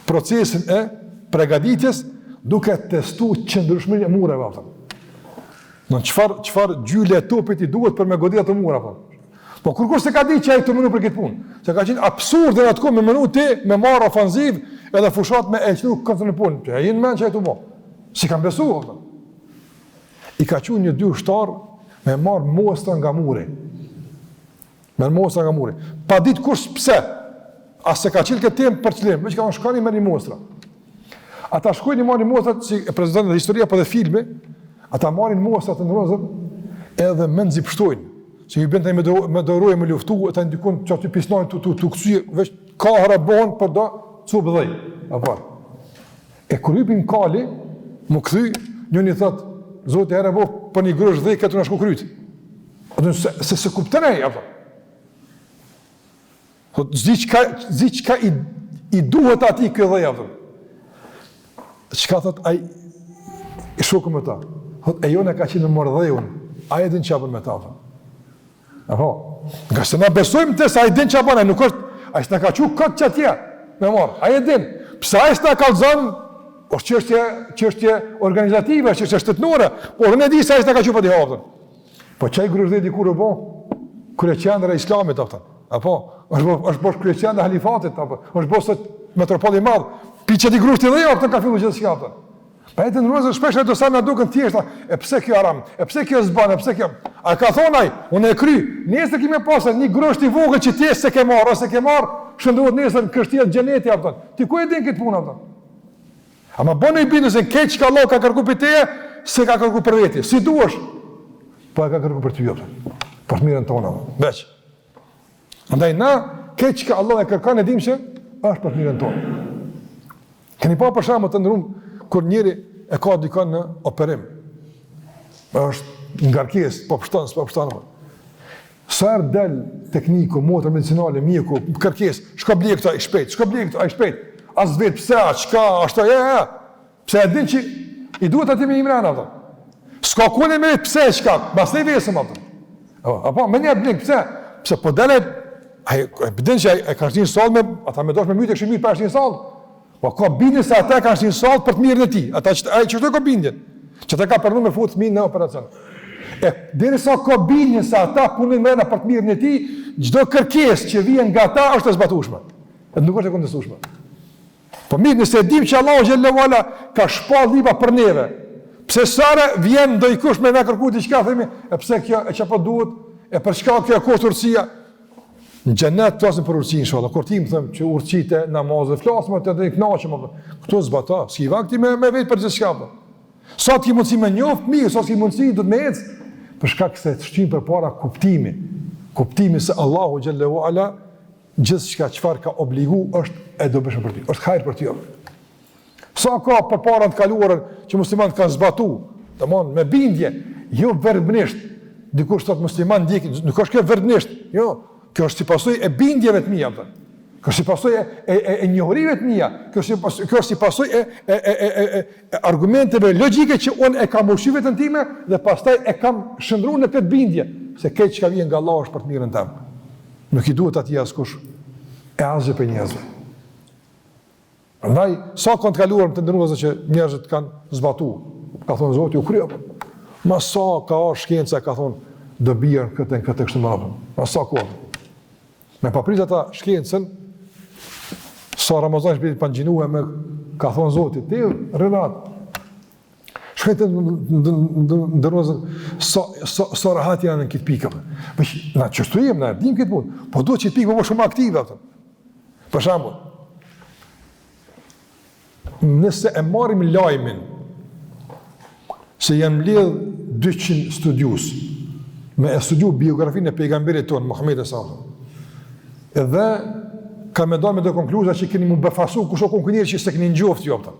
Speaker 1: procesin e pregaditjes duke testu qëndrueshmërinë e mureve ato. Në çfarë gjyle topit i duhet për me godit ato mura apo. Po kur se ka di që ai të mënu për këtë punë. Se ka qenë absurde atë me mënu ti me marr ofanziv edhe fushat me elçu Konstantinopol. Ai jenë mend që ai të bë. Si kanë besuar ato. I ka qenë një dy ushtar me marr mostra nga muri. Me mostra nga muri. Pa ditë kush pse. As se ka qenë këtë temp për çlim, veç kanë shkoni me një mostra. Ata shkojnë i marrin mostrat si e prezantojnë në histori apo në filme. Ata marrin mostrat të ndrozën edhe me nxipshtojnë. Se ju bënte me dorë me luftu, ata ndikon që aty pisnojnë tu kthye veç ka harabon për do çu bëdhej. Apo. E kur hypim kali, më kthy, njëri thot, Zoti herë po për një grosh 10 këtu na shku kryt. Atë se kupton ai apo. Po çka i duhet atij ky dhej apo. Çka thot ai i shoku me ta. Thot e jona ka qenë mordheun. Ai e din çfarë me ta. Apo, nga se na besojmë të se ai din çfarë bën, nuk është ai s'na ka thënë kot çatje. Me marr. Ai e din. Pse ai s'na kallzon? Është çështje organizative, çështje shtetënore, por ne di se ai s'na ka thënë po di hapën. Po çaj gruzë dikur u bë? Kryeqendra e Islamit apo? Apo është bosh kryeqendra e halifatit apo? Është bosh metropoli i madh. Piçë di gruzë dhe ato ka filluar gjithçka apo? Pa e të nërëzë shpesh e do sa në duken tjeshta, e pse kjo aram, e pse kjo zban, e pse kjo... A ka thonaj, unë e kry, nesër kime pasër një grosht i vogël që tjesë se ke marë, ose ke marë, shëndohet nesër në kështjet gjeneti, apëton. Ti ku e din këtë punë, apëton? Ama bënë i bindu se keq që ka Allah ka kërku për teje, se ka kërku për veti, si duash, po e ka kërku për ty, apëton. Për të mirën tonë, veç. Andaj na, keq që ka Allah e kërkan e dim që, është për të mirën tonë. Keni pa për shamë të ndërum, kur njëri e ka dikon në operim, është ngarkes, po pështon. Sa herë del tekniku, motër medicinale, mjeku, kërkes, shka blie këta, i shpejt, as vetë pse, qka, ashtu, pse e din që i duhet ati me imrena, s'ka kone me pse, qka, bas ne vesëm, apo, me një blink, pse po dele, e din që e ka shtin sallë me, ata me dosh me mytë e kështë mytë pa shtin sallë, po ka bindjen se ata kanë shtin sallë për të mirën e tij. Ata çfarë ka bindjen? Që ata ka pranuar me fut fëmijën në operacion. E derisa ka bindjen se ata punojnë mëna për të mirën e tij, çdo kërkesë që vjen nga ata është e zbatueshme. Edhe nuk është e kontestueshme. Po mirë, nëse dim që Allahu xhallahu ala ka shpall lipa për neve. Pse sara vjen ndonjëkush me na kërku diçka, themi, e pse kjo e çapo duhet, e për çka kjo ka urtësia? Në xhenet flasim për urtësi inshallah. Kur tim them që urtësitë namazet flasim atë të kënaqem apo. Kto zbata, si vakti me vetë për gjithçka apo. Sa ti mundsi me njoft mirë, sa ti mundsi do të më ec për shkak se të shtim përpara kuptimi se Allahu xhallahu ala gjithçka çfarë ka obligu është e dobishme për ty. Është hajër për ty. Sa ka përpara të kaluarën që muslimanët kanë zbatuar, domthon me bindje, jo verbërisht. Dikush thot musliman ndjek, nuk është kjo verbërisht. Jo. Kjo është si pasojë e bindjeve të mia, kjo është si pasojë e njohurive të mia, kjo është si pasojë e argumenteve logjike që unë e kam ushqyer vetën time dhe pastaj e kam shndruar në këtë bindje, se keq që vjen nga Allahu është për të mirën tëm. Nuk i duhet atij askush e asgjë për njerëzve. Prandaj sa kanë të kaluar të ndërruazë që njerëzit kanë zbatuar. Ka thonë Zoti u kryo. Ma sa ka shkenca ka thonë do bien këtë kështu më radhë. Ma sa kohë. Me paprit ata shkencën, sa Ramazan shpiti pangjinue me, ka thonë Zotit, ti rënat, shkajtë ndërnozën, sa rahat janë në këtë pikëve. Na qështu jem, na dim këtë punë, po do që të pikë po shumë aktive. Për shambull, nëse e marim lajmin, se jam lidh 200 studius, me e studiu biografinë e pejgamberit tonë, Muhammed s.a.s. Edhe ka me do konkluza që keni mu befasu kusho konkunirë që se keni njoft jo pëta.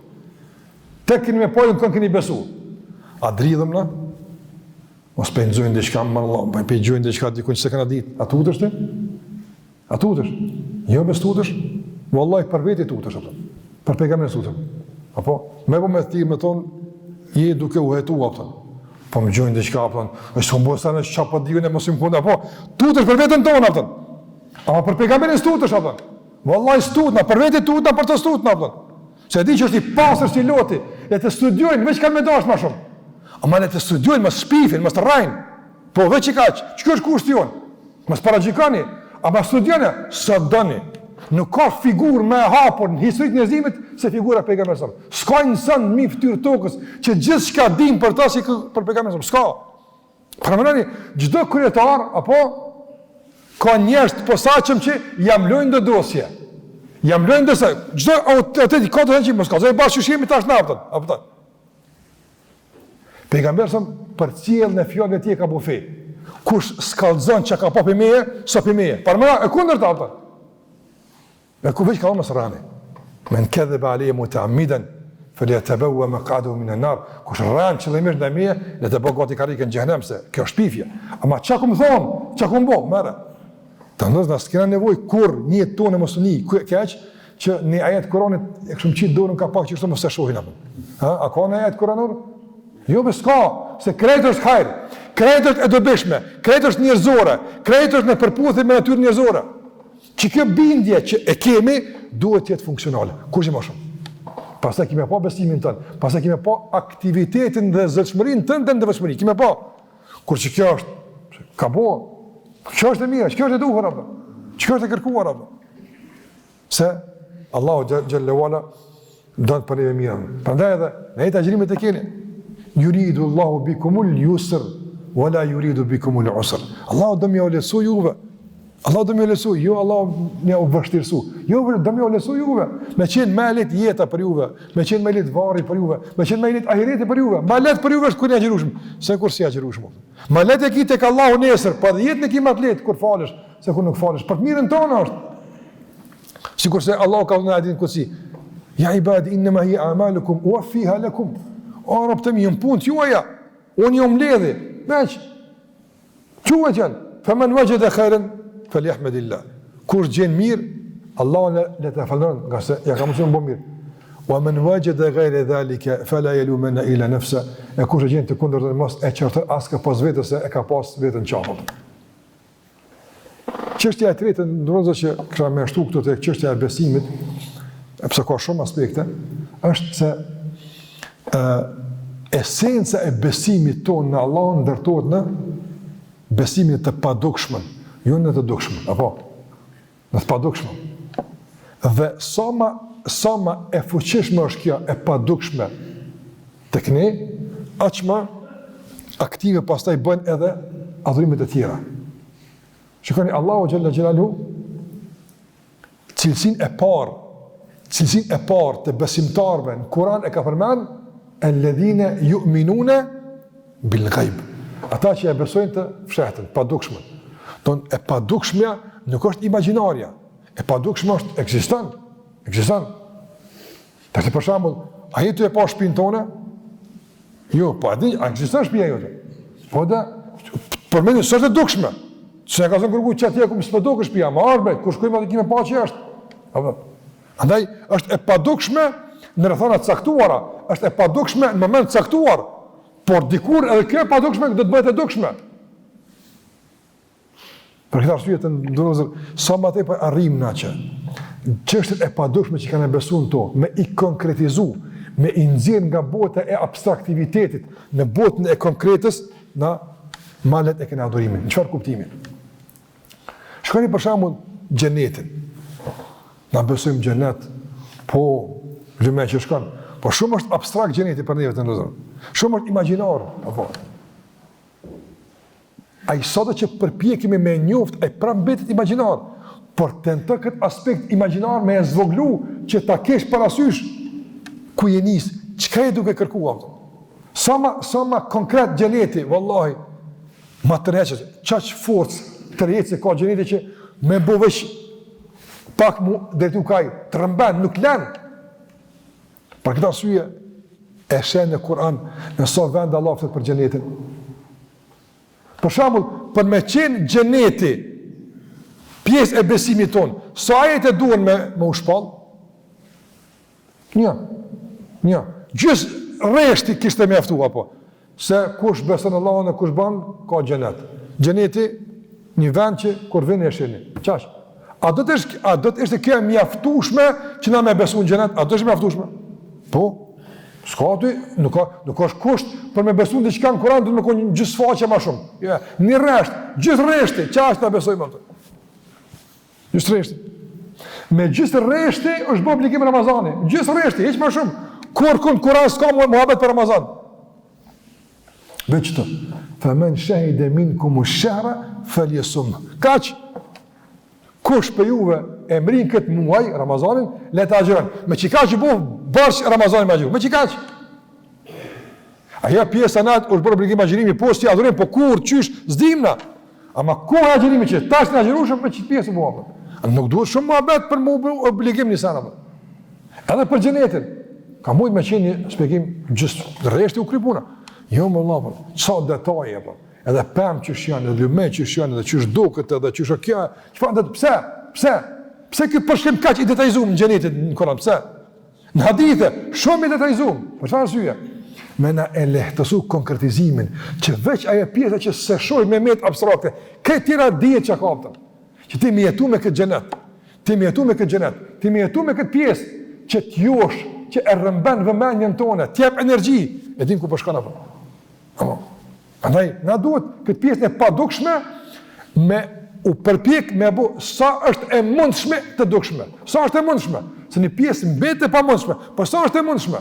Speaker 1: Te keni me pojnë kënë keni besu. A dridhëm na? Mos pëjnëzojnë dhe qka më Allah, pëjnëzojnë dhe qka dikun që se këna ditë. A të utërsh ti? A të utërsh? Jo me së të utërsh? Wallahi për veti të utërsh. Për pejgamberin së utërsh. Apo? Me po me thirë me tonë, je duke u hetu apëta. Po më gjojnë dhe qka apëta. E së më bësane që qa pa dhjën e mosim kunda. Apo? Të utërsh për vetën tonë apëta. Ama për pejgamberin stutësh, apëton. Wallahi stutna, për veti tutna, për të stutna, apëton. Se di që është i pasër si loti, le të studiojnë, veç kanë me dashtë ma shumë. Ama le të studiojnë, mas shpifin, mas të rajnë. Po, veç i kaqë, që është kushtë jonë? Mas paragjikani, ama studiojnë, së dëni. Nuk ka figur me hapur në historit njëzimit se figura pejgamberin sëmë. Ska një sënë mi ftyrë tokës që gjithë shka dim për ta si për pejgamberin sëmë. Ska. Përmenani, gjdo kryetar, apo, ka njerëz të posaçëm që jam lojnë dhe dosje. Jam lojnë dhe se, gjdo autoritet i ka të që mos ka zoj bashkë që shemi tash naftën. Apëtan. Pejgamberi sëmë për cilë në fjallë e tje ka bufe. Kush skallzon që ka pa për meje, so për meje. Parmena, e kundër të apëtan. E ku veç ka onë më sërani. Men kedhe be alije mu të amiden, falyatabawwa maq'adahu min an-nar. Kush rran qëllimisht ndaj meje, le të bëj gati karrikën në xhenem se kjo është pifje. Ama çka kum thon, çka kum bë, merre. Tandos na s'kena nevojë kur një tonë mosuni, keq që në ajet Kuranit e kështu qit dorën ka pak që kështu mos e shohin apo. Ha, a ka në ajet Kuranor? Jo beska, se krejtë është hajr, krejtë është e dobishme, krejtë është njerëzore, krejtë është në përputhje me natyrën njerëzore. Që kjo bindje që e kemi duhet të jetë funksionale. Kush më shumë? Pastaj kemi pa besimin tonë, pastaj kemi pa aktivitetin dhe zotshmërinë tënde në devotshmëri. Kemi pa. Kur që kjo është ka bo, kjo është e mirë, kjo është e duhur apo? Kjo është e kërkuar apo? Se Allahu xhallahu ala don për neve mirë. Prandaj edhe në ato agjërimet e keni. Yuridu Allahu bikumul yusr wala yuridu bikumul usr. Allahu do më ulësoj juve. Allah do më lesu, jo Allah më u vështirësu. Jo do më lesu juve. Me qenë më lehtë jeta për juve, me qenë më lehtë varri për juve, me qenë më lehtë ahireti për juve. Më lehtë për juve është kur ja xhirushëm, se kur si ja xhirushëm. Më lehtë e ki tek Allahu nesër, po jetën e ki më të lehtë kur falesh, se kur nuk falesh. Për të mirën tonë është. Sikur se Allahu ka thënë hadithin kutsi. Ya ibadi inma hiya a'malukum uwaffiha lakum. O robtëm jam punë juaja. Unë jam mbledhi. Veç. Quajën. Faman wajada khairan falyahmadillah. Kur gjen mirë, Allahu le të falëron, nga se ja ka mësuar bë mirë. Wa man wajada ghayra dhalika fala yalumanna ila nafsa. E kush gjen të kundërt mos e çortë as ka pas vetë se e ka pas vetën çafën. Çështja e tretë ndonëse që kisha më shtu këtu tek çështja e besimit, pse ka shumë aspekte, është se esenca e besimit tonë në Allah ndërtohet në besimin të padukshëm, jo në të dukshëm, apo në të padukshëm. Dhe sa ma e fuqishme është kjo e padukshme tek ne, aq më aktive pastaj bën edhe adhurimet e tjera. Shikoni Allahu xhalla xhelaluhu cilësinë e parë të besimtarëve në Kur'an e ka përmend alladhina yu'minuna bil ghaib. Ata që e besojnë të fshehtën, padukshme. Don e padukshmja nuk është imagjinarja. E padukshme është ekziston. Tash për shembull, a je ti e pa shtëpinë tonë? Jo, po a ekziston shtëpia jote? Po da, për mendin s'është e dukshme. Se ka thënë kërkuj që atje ku më s'pëduk është pia, më arbe, kur shkojmë atë kime pa që është. Andaj, është e padukshme në rrethana të caktuara, është e padukshme në moment të caktuar, por dikur edhe kjo e padukshme do të bëhet e dukshme. Për këtë arsye të ndonëzër, sa më tepër arrijmë na që çështjet e padukshme që kanë besuar to, me i konkretizu, me i nxjerr nga bota e abstraktivitetit në botën e konkretës, na malet e kena adhurimin. Në çfarë kuptimi? Shkoni për shembull xhenetin. Na besojmë xhenet, po lumë që shkon. Po shumë është abstrakt xheneti për neve të ndozur. Shumë është imagjinar, apo. Ai sot që përpiqemi me njoft, ai pra mbetet imagjinar, por tento këtë aspekt imagjinar me zvoglu që ta kesh parasysh ku je nis, çka je duke kërkuar. Sa ma konkret xheneti, vallahi, ma të rreqës, qaq forcë të rjetë se ka gjenite që me bovesh pak mu dhe tu kaj, të rëmben, nuk len. Për këta arsye e shenë në Kur'an në sa vend Allah fëtë për gjenetin. Për shambull, për me qenë gjeneti pjesë e besimit tonë, sa ajet e duen me u shpal? Një. Gjysë reshti kishte me aftu, apo. Se kush besën Allahun e kush ban, ka gjenet. Gjeneti, një vend që kur vini e shini. Qash? A do të ishte kjo mjaftueshme që na me besu në gjenet? A do të ishte mjaftueshme? Po, s'ka ty, nuk është kusht për me besu në diçka në Kur'an, do të më konë gjysë faqe ma shumë. Ja, një resht, gjysë reshti, qash ta besojmë atë? Gjysë reshti. Me gjysë reshti është bë obligim Ramazani. Gjysë reshti, heq ma shumë. Kur kënë Kur'an s'ka muhabet për Ramazan. Veç të, fëmen shahide minkum ash-shahra falyasum. Kaq, kush për juve e mrin këtë muaj, Ramazanin, le të agjeron. Me që ka që bu, bërsh Ramazanin me agjeron. Me që ka që? Aja pjesë anat, është bërë obligim agjerimi, po s'ti adhurim, po kur, qysh, zdimna. Ama ku agjerimi që, tash në agjerushëm, me që pjesë mu apë. Nuk duhet shumë muhabet për mu obligim një sana. Edhe për gjenetin. Ka mujt me qenë një shpjegim gjysmë, rreshti u kry puna. Jo më vëlla, çfarë detaje apo. Edhe pemë që janë, edhe lume që janë, edhe çish duket, edhe çish kjo. Çfarë pse? Pse ky përshkrim kaq i detajzuar në xhenetin në Kur'an? Pse? Në hadithe shumë i detajzuar. Për çfarë arsye? Me na e lehtësu konkretizimin, që veç ajo pjesa që se shoh me met abstrakte, këtë tjera dihet çka kaptën. Që ti më jetu me këtë xhenet. Ti më jetu me këtë xhenet. Ti më jetu me këtë pjesë që t'josh, që e rrëmban vëmendjen tonë, t'jap energji, e dim ku po shkon apo. Apo. Prandaj na duhet këtë pjesën e padukshme me u përpjek me apo sa është e mundshme të dukshme. Sa është e mundshme? Se një pjesë mbetet e pamundshme, po sa është e mundshme?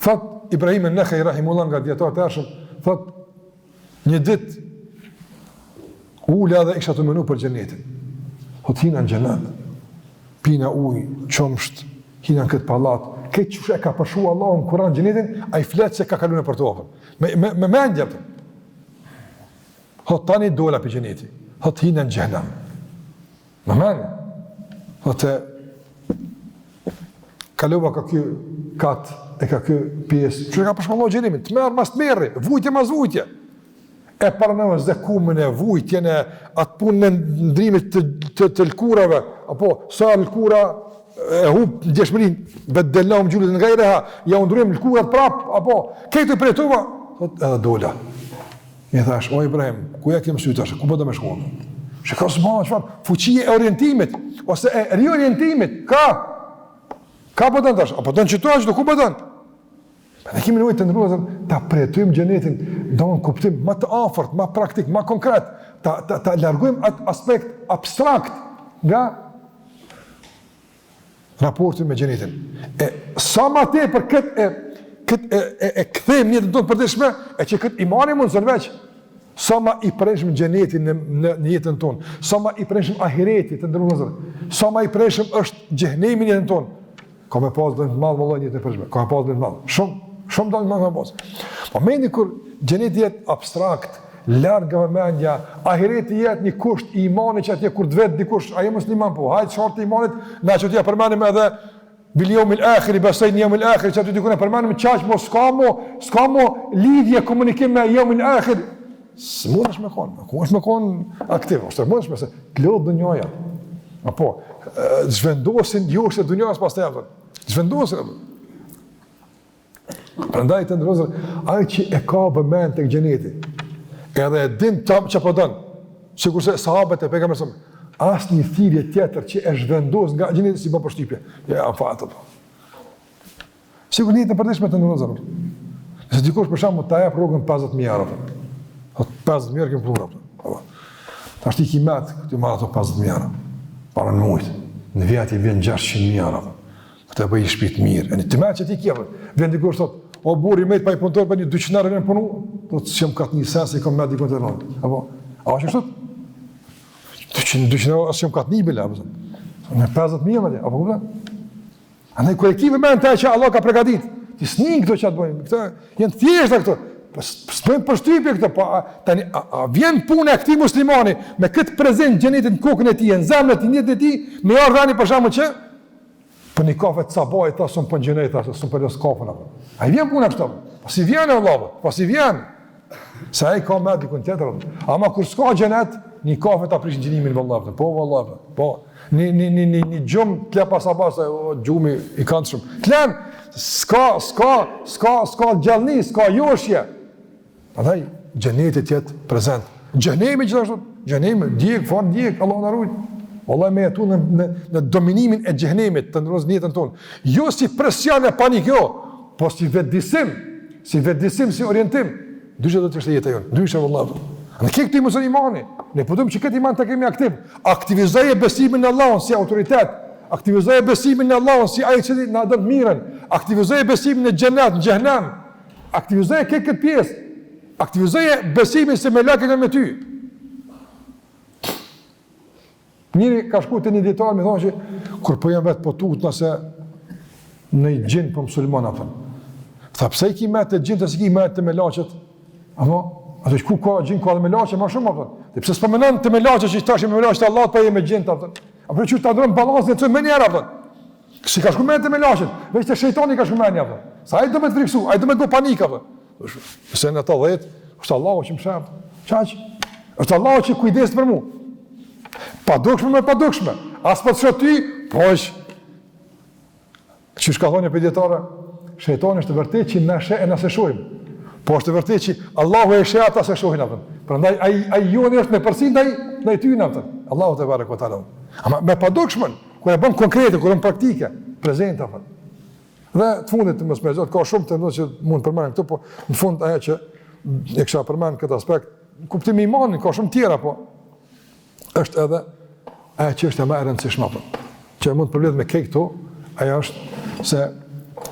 Speaker 1: Thot Ibrahim an-Nakhai rahimullah nga dietar të arshëm, thot një ditë ula dhe isha të menu për xhenetin. Thot hina në xhenet, pina ujë, qomsht, hina në këtë pallat, këtë çush e ka përshu Allahu në Kur'an xhenetin, ai flet se ka kaluar për to. Me mendje. Thot tani dola për xheneti. Thot hina në xhenem. Me mendje. Thot kalova ka ky kat e ka ky pjesë. Çu ka përshpallur xhenemin, të merr mas të merri, vujtje mas vujtje. E parënëve zekumën e vujtjen e atë punë në ndrimit të lkurave, apo sa lkura e hub në djeshmërin, vetë delnam gjullit nga i reha, ja undrujem lkurat prap, apo kejtë për e tuva, thot edhe dola. I thash, o Ibrahim, ku ja kemë sytash, ku bëda me shkonë? Që ka së bëha, qëfar, fuqie e orientimit, ose e riorientimit, ka bëdën tash, apo të në qëtu ashtu, ku bëdën? Ne kemi nevojë të ndërruazëm ta përjetojmë xhenetin, do në kuptim më të afërt, më praktik, më konkret, ta largojmë atë aspekt abstrakt nga raporti me xhenetin. E sa më tepër këtë kthejmë në jetën tonë përditshme, e që këtë imani mund të veç. Sa më i preshëm xhenetin në jetën tonë, sa më i preshëm ahiretin të ndërruazëm, sa më i preshëm është xhenemi në jetën tonë. Ka me pas dhe në madhë vëllaj njëtë e përshme, ka me pas dhe në madhë, shumë dhe në madhë me pas. Po meni kur gjeneti jetë abstrakt, largë nga vëmendja, ahireti jetë një kusht i imani që atje kur dvetë dikush, a je musliman po, hajtë shartë i imanit, na që t'ja përmenim edhe biljomil akhiri, besaj një jomil akhiri, që aty t'ikune përmenim qaqë, mo s'ka mo lidhje komunikim me jomil akhiri. Së mund është me konë aktiv, është mund është me se t'lodhë dë njoja. Apo, zhvendosin joshtë e dunjas pas të jepëtën. Zhvendosin. Prandaj të ndërëzër, aj që e ka vëmen të gjeneti, edhe e din që po dënë, që kurse sahabët e peka mërësëm, asë një thirje tjetër që e zhvendos nga gjeneti si bë për shtypje. Ja, në fatë të. Sigur një të përdishme të ndërëzër. Nëse dikush për shamu të jepë rogën 50.000 euro. 50.000 euro kemë plura. Ta është i kimet, këtë i marë ato 50.000 euro. Para në mujtë, në vjetë i vjen 600.000 euro. Këtë e bëj i shpitë mirë. E një të me që ti kjefë, vjen dikush thot, o buri me të pa i punëtor për një 200 euro vjen punu, do të s'jem katë një sens i kom me dikon të rëndë. Apo, a që shtot? 200 euro s'jem katë një bile, apo, me 50.000 euro, apo këpëta? A ne kolektive me në taj që Allah ka pregadit, ti s'nin këto që atë bëjmë, këta jenë thjeshta këto, s'bëjmë përshtypje këto, tani, a vjen punë e këti muslimani me këtë prezent gjenetin në kokën e ti, në zemën e ti, njët e ti, me jarë dhani për shamë që, për një kafe të sabaj, ta sëmë për gjenet, ta sëmë për lësë kafën, a i vjen punë e kështë, pas i vjen e Allah, pas i vjen, se a i ka me dikun tjetër, ama kur s'ka gjenet, një kafe ta prish në gjenimin vëllavë, po vëllavë, po, një gjumë të le pas abas, gjumi i kanë shumë, të len, s'ka gjallni, s'ka joshje, Andaj, gjenetit jetë prezent. Gjenemi gjithashtu, gjenemi, djek, farë djek, Allah në rujtë. Allah me jetu në dominimin e gjenemit të nërëz njëtën tonë. Jo si presion e panik, jo, po si vetëdisim, si orientim. Dyshe do të ishte jetë e jonë, dyshe vëllavë. Në ke këti mësën imani, ne përdojmë që këtë iman të kemi aktiv. Aktivizaj e besimin në Allahun si autoritet, aktivizaj e besimin në Allahun si ajë që në adënë miren, aktivizaj e besimin në gjenet, në gjehnem, aktivizaj e këtë pjesë, aktivizoje besimin se me lakë me ty. Njëri ka shku të një djetarë, me thonë që kur po jem vetë po tutna se në i gjinë për musulman, tha pse i ki me të gjinë të si ki me të me laqët? Ato që ku ka gjinë ka dhe me laqët, ma shumë, dhe pse s'po menon të me laqët që i tash me laqët Allah të pa je me gjinë, apo që të adrëm balansën e të me njerë, Si ka shku mendje me laçet, veç te shejtani ka shku mendja apo. Sa ai do me të friksu, ai do me të bëj panik apo. Se në ato 10, është Allahu që më shërt. Çaq. Është Allahu që kujdes për mua. Pa dukshme. As po të shoh ty, poç. Çish ka thonë pediatore, shejtani është vërtet që na sheh e na shohim. Po është vërtet që Allahu e sheh ata se shohin atë. Prandaj ai joni është me përsi ndaj ty natë. Allahu te barekuhu teala. Ama me padukshmën, kur e bën konkrete, kur e bën praktike, prezente apo. Dhe të fundit të mos më zot, ka shumë të ndonjë që mund të përmend këtu, po në fund ajo që e kisha përmend këtë aspekt, kuptimi i imanit ka shumë tjera, po është edhe ajo që është më e rëndësishme apo. Që mund të përmbledh me këto, ajo është se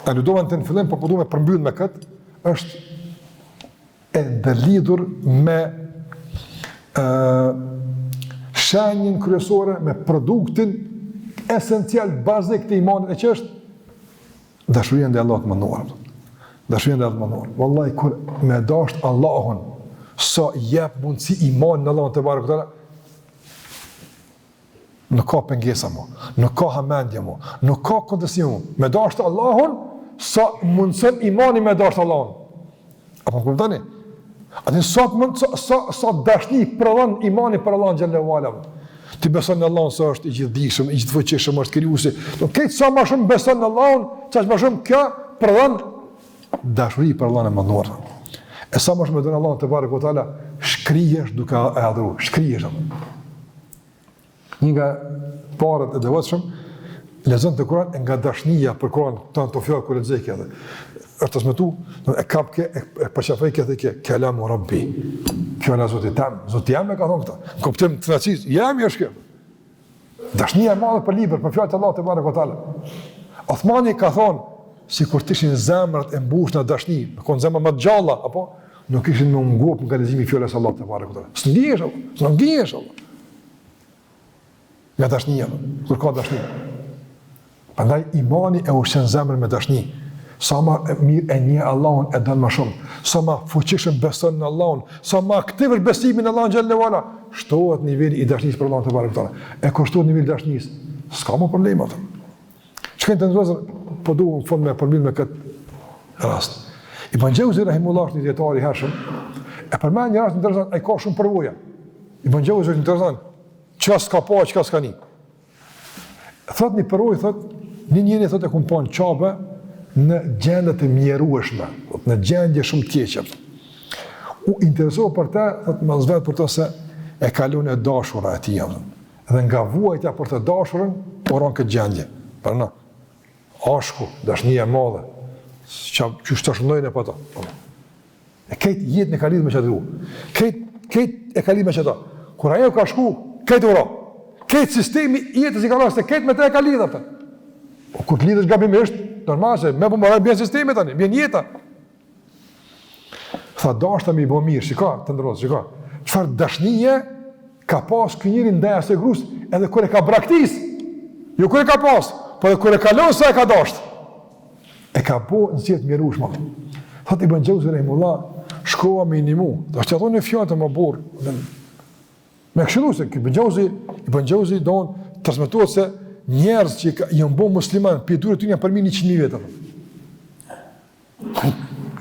Speaker 1: aludova në fillim, po duam të përmbyll me këtë, është e ndërlidhur me shenjën kryesore, me produktin esencial, bazik të imanit, e që është dashuria ndaj Allahut të mënduar. Dashuria ndaj Allahut të mënduar. Wallahi, kur me dasht Allahun, sa jep mundësi iman në Allahun te barekuhu teala, nuk ka pengesa mo, nuk ka hamendje mo, nuk ka kontesim mo. Me dasht Allahun, sa mundësën imani me dasht Allahun. Apo kuptoni? Atë sa dashni prodhon imani për Allahun xhallahu ala. Ti beson në Allahun se është i gjithdijshëm, i gjithfuqishëm, është krijuesi. Do këtë sa më shumë beson në Allahun, çaq më shumë kjo prodhon dashuri për Allahun e mënduar. E sa më shumë don Allahun te barekuhu teala, shkrihesh duke e adhuruar, shkrihesh. Një nga parët e devotshëm lexon te Kur'an nga dashnia për Kur'an, tanto fjalë kur lexoj këtë. Është transmetu, e kap ke, e përqafaj këtë ke, kelamu rabbi. Kjo në Zotit tam, Zotit jam e ka thonë këta. Në kuptim të nacis, jam i është kjo. Dashnia e madhe për liber, për fjallë të Allah të barekuhu teala. Othmani ka thonë, si kur tishin zemrat e mbush në dashni, në konë zemrat më të gjalla, apo, nuk ishin me ngop nga lezimi fjallës Allah të barekuhu teala. Së ndihesh Allah, së ndihesh Allah. Nga dashnia, kur ka dashni. Prandaj imani e ushqen zemrën me dashni. Sa ma mirë e një Allahun e dënë ma shumë, sa ma fuqishëm beson në Allahun, sa ma aktivër besimin në Allahun xhallahu ala, shtohet nivelli i dashnisë për Allahun te barekuhu teala. E kur shtohet nivelli i dashnisë, s'ka më problem atë. Çka të ndrozë, po duam fund me përmbyll me këtë rast. Ibn Jauzi rahimullahu një dietar i hershëm, e përmend një rast interesant, ai ka shumë përvoja. Ibn Jauzi është interesant, çka s'ka pa, çka s'ka ni. Thot një përvojë, thot, një njeri thot e kumpon çabe në gjendje të mjerueshme, në gjendje shumë të keqe. U interesova për ta, thot më zvet për to se e kalon e dashura e tij. Dhe nga vuajtja për të dashurën, oron këtë gjendje. Për në ashku, dashnia e madhe, që shtashëndojnë e për ta. E këtë jetë në ka lidhë me që të du. Këtë e ka lidhë me që ta. Kur ajo ka shku, këtë ura. Këtë sistemi jetës i ka rrasë, këtë me te e ka lidhë atë. Kur të lidhësh gabimisht, normal se me po marrë bjen sistemi tani, bjen jeta. Tha dashta me i bo mirë, shika, të ndërrosë, shika. Qëfar dashnije ka pas kënjëri ndaj asaj grus, edhe kër e ka braktis, jo kër e ka pas, po edhe kër e kalon sa e ka dasht. E ka po në qëtë mjerushma. Thot Ibn Jauzi rahimullah, shkova me i një mu, dhe është që ato një fjallë të më borë. Me këshilu se, Ibn Jauzi donë të transmetohet se njerëz që janë bo musliman, pjeturë të një përmi 100.000 vetër.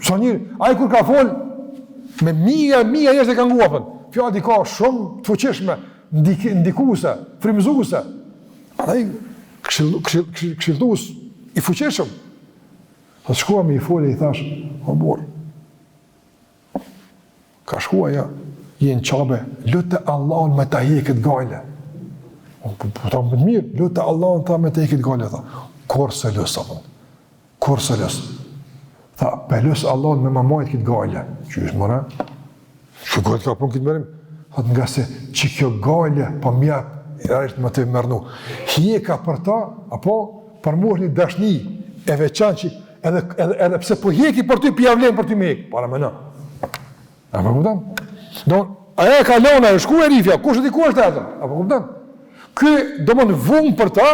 Speaker 1: Sa njërë, ai kur ka folë, me mija njerëz e ka nguapën. Fjallë i ka shumë të fuqishme, ndikuse, frimzuse. Ai këshiltus i fuqishëm. Sa shkua me i folë i thash, o borë. Ka shkua ja, jenë qabe, lutë Allahun me ta heket gajle. Po ta më të mirë, lutë Allahun ta me të ekit gale, tha, kur se lësë, kur se lësë. Tha, pe lësë Allahun me mamajt këtë gale. Që ishë mëra? Që gajt ka pun këtë mërim? Tha, nga se që kjo gale, po mjep, i rajtë më të mërnu. Hjeka për ta, apo për mosh një dashni, e veçan që, edhe pse po hjeki për ty, pjavlen për ty me hek, para me në. A për kuptan? Don, aja e kalona, e shku e rifja, kush e di ku është e atëm? A për kuptan? Ky do më në vumë për ta,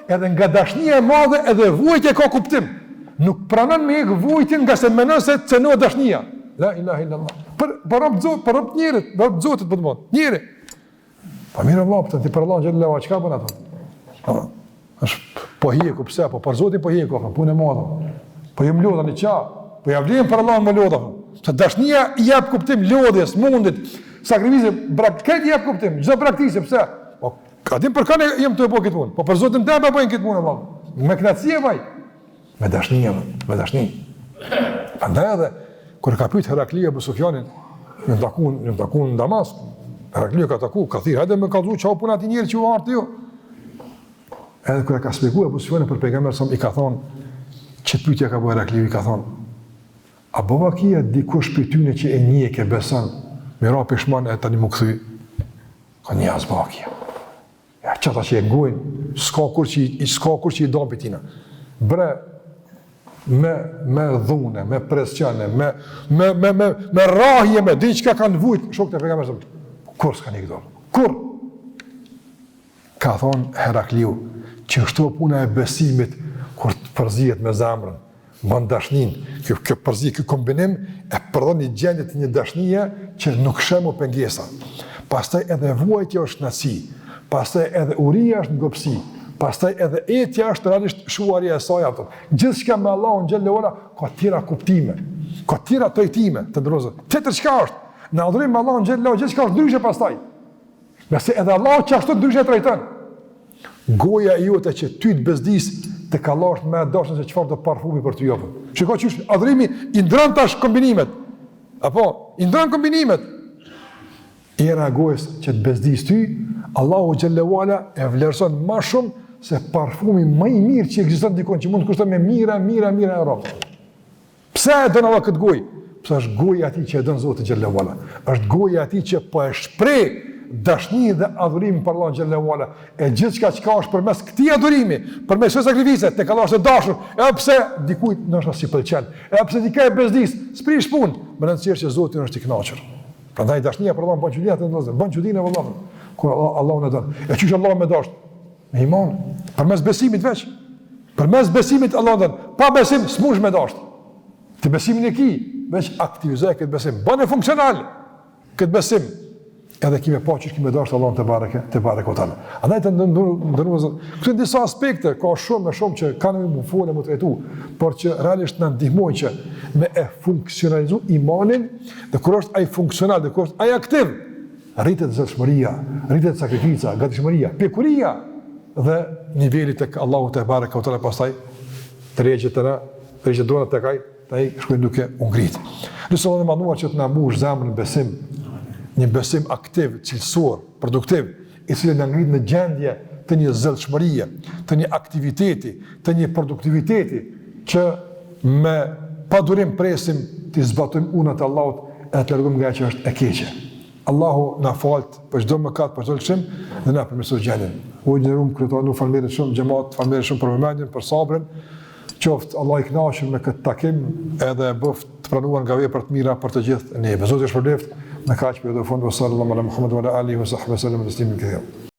Speaker 1: edhe nga dashnia e madhe edhe vujtje ka kuptim. Nuk pranon me hek vujtjen nga se menon se cënohet dashnia. La ilaha illallah. Për rëbë njerit, për rëbë zotit për të mund. Njeri. Pa mirë Allah, për të për Allah në gjellë leva, që ka bën ato? është Po hjeku, pse? Po për Zotin po hjeku, punë e madhe. Po jam lodha në qa, po ja vlen për Allah më lodha. Se dashnia jep kuptim lodhjes, mundit, sakrificë, këtë jep kuptim, çdo praktikë, pse? Po a dim për kanë jam të bëj këtë punë? Po për Zotin tënd apo këtë punë valla? Me kënaqësi e vaj. Me dashni. Prandaj edhe kur ka pyet Herakli Abu Sufjanin, në takun në Damask, Herakli ka taku, ka thirr, hajde më kallzu çau puna ti njerë që u ardhi ju. Edhe kur ka shpjeguar Abu Sufjanin për pejgamberin sa i ka thonë, që pyetja ka bëu Herakli, i ka thonë, a bëva kia dikush për tyne që e një ke beson, me ra pishman e tani më këthy, ka një as bëva kia. Ja, qëta që e ngujnë, s'ka kur që i donë për tina. Bre, me dhune, me presqene, me rahje, me din që ka kanë vujtë, shok të pejgamberin sa, kur s'ka një këto? Kur? Ka thonë Herakliu, që është të puna e besimit, kur të përzijet me zamrën, më në dashnin, kjo përzijet, kjo kombinim, e përdon një gjendje të një dashnije që nuk shemo pengesa. Pastaj edhe vuajtja është nësi, pastaj edhe uria është ngopsi, pastaj edhe etja është realisht shuarja e saj ato. Gjithçka me Allahun xhallahu ala ka tjera kuptime, ka tjera trajtime të ndrozë. Tjetër çka është? Në adhurim me Allahun xhallahu gjithçka është ndryshe pastaj. Nëse edhe Allahu që ashtu ndryshe trajton. Goja jote që ty të bezdis të kallosh me dashën se çfarë do parfumi për ty jopën. Shikoj çish adhurimi i ndron tash kombinimet. Apo i ndron kombinimet. Era gojës që të bezdis ty, Allahu xhallahu ala e vlerëson më shumë se parfumi më i mirë që ekziston dikon që mund të kushton me mira e rrobë. Pse e don Allah këtë gojë? Pse është goja atij që e don Zoti xhallahu ala. Është goja atij që po e shpreh dashni dhe adhurim për Allah xhallahu ala. E gjithçka që ka është përmes këtij adhurimi, përmes kësaj sakrifice, tek Allah është dashur. Edhe pse dikujt ndoshta si pëlqen, edhe pse ti ke bezdis, s'prish punë, më rëndësishmë që Zoti është i kënaqur. Prandaj dashnia për Allah bën çudia të ndozë, bën çudinë e vëllazër. Kur Allahu na don. E çuç Allahu më dash. Me iman, përmes besimit veç. Përmes besimit Allahu don. Pa besim s'mush më dash. Ti besimin e ki, veç aktivizoj këtë besim. Bën funksional këtë besim. Edhe kimë pa çish kimë dash Allahun te bareke ta. Andaj të ndërruaz. Këto disa aspekte ka shumë që kanë më folë më trajtu, por që realisht na ndihmojnë që me e funksionalizu imanin, dhe kur është ai funksional, dhe kur është ai aktiv, rritet zotshmëria, rritet sakrifica, gatishmëria, pjekuria dhe niveli tek Allahu te bareke ta pastaj tregjet dona tek ai shkojnë duke u ngrit. Nëse Allah më manduar që të na mbush zemrën besim, një besim aktiv, cilësor, produktiv, i cili na ngrit në gjendje të një zellshmërie, të një aktiviteti, të një produktiviteti që me padurim presim të zbatojmë unat e Allahut e të largojmë nga që është e keqe. Allahu na falt për çdo mëkat, për çdo lëshim dhe na përmirësoj gjendjen. U nderuam kryetari, falënderoj shumë xhamat, falënderoj shumë për vëmendjen, për sabrin. Qoftë Allah i kënaqur me këtë takim edhe bëft të pranuar nga veprat mira për të gjithë neve. Zoti ju shpërblet. Në kaq për do fund sallallahu alaihi wa sallam Muhammad wa ala alihi wa sahbihi sallam taslimin kathira.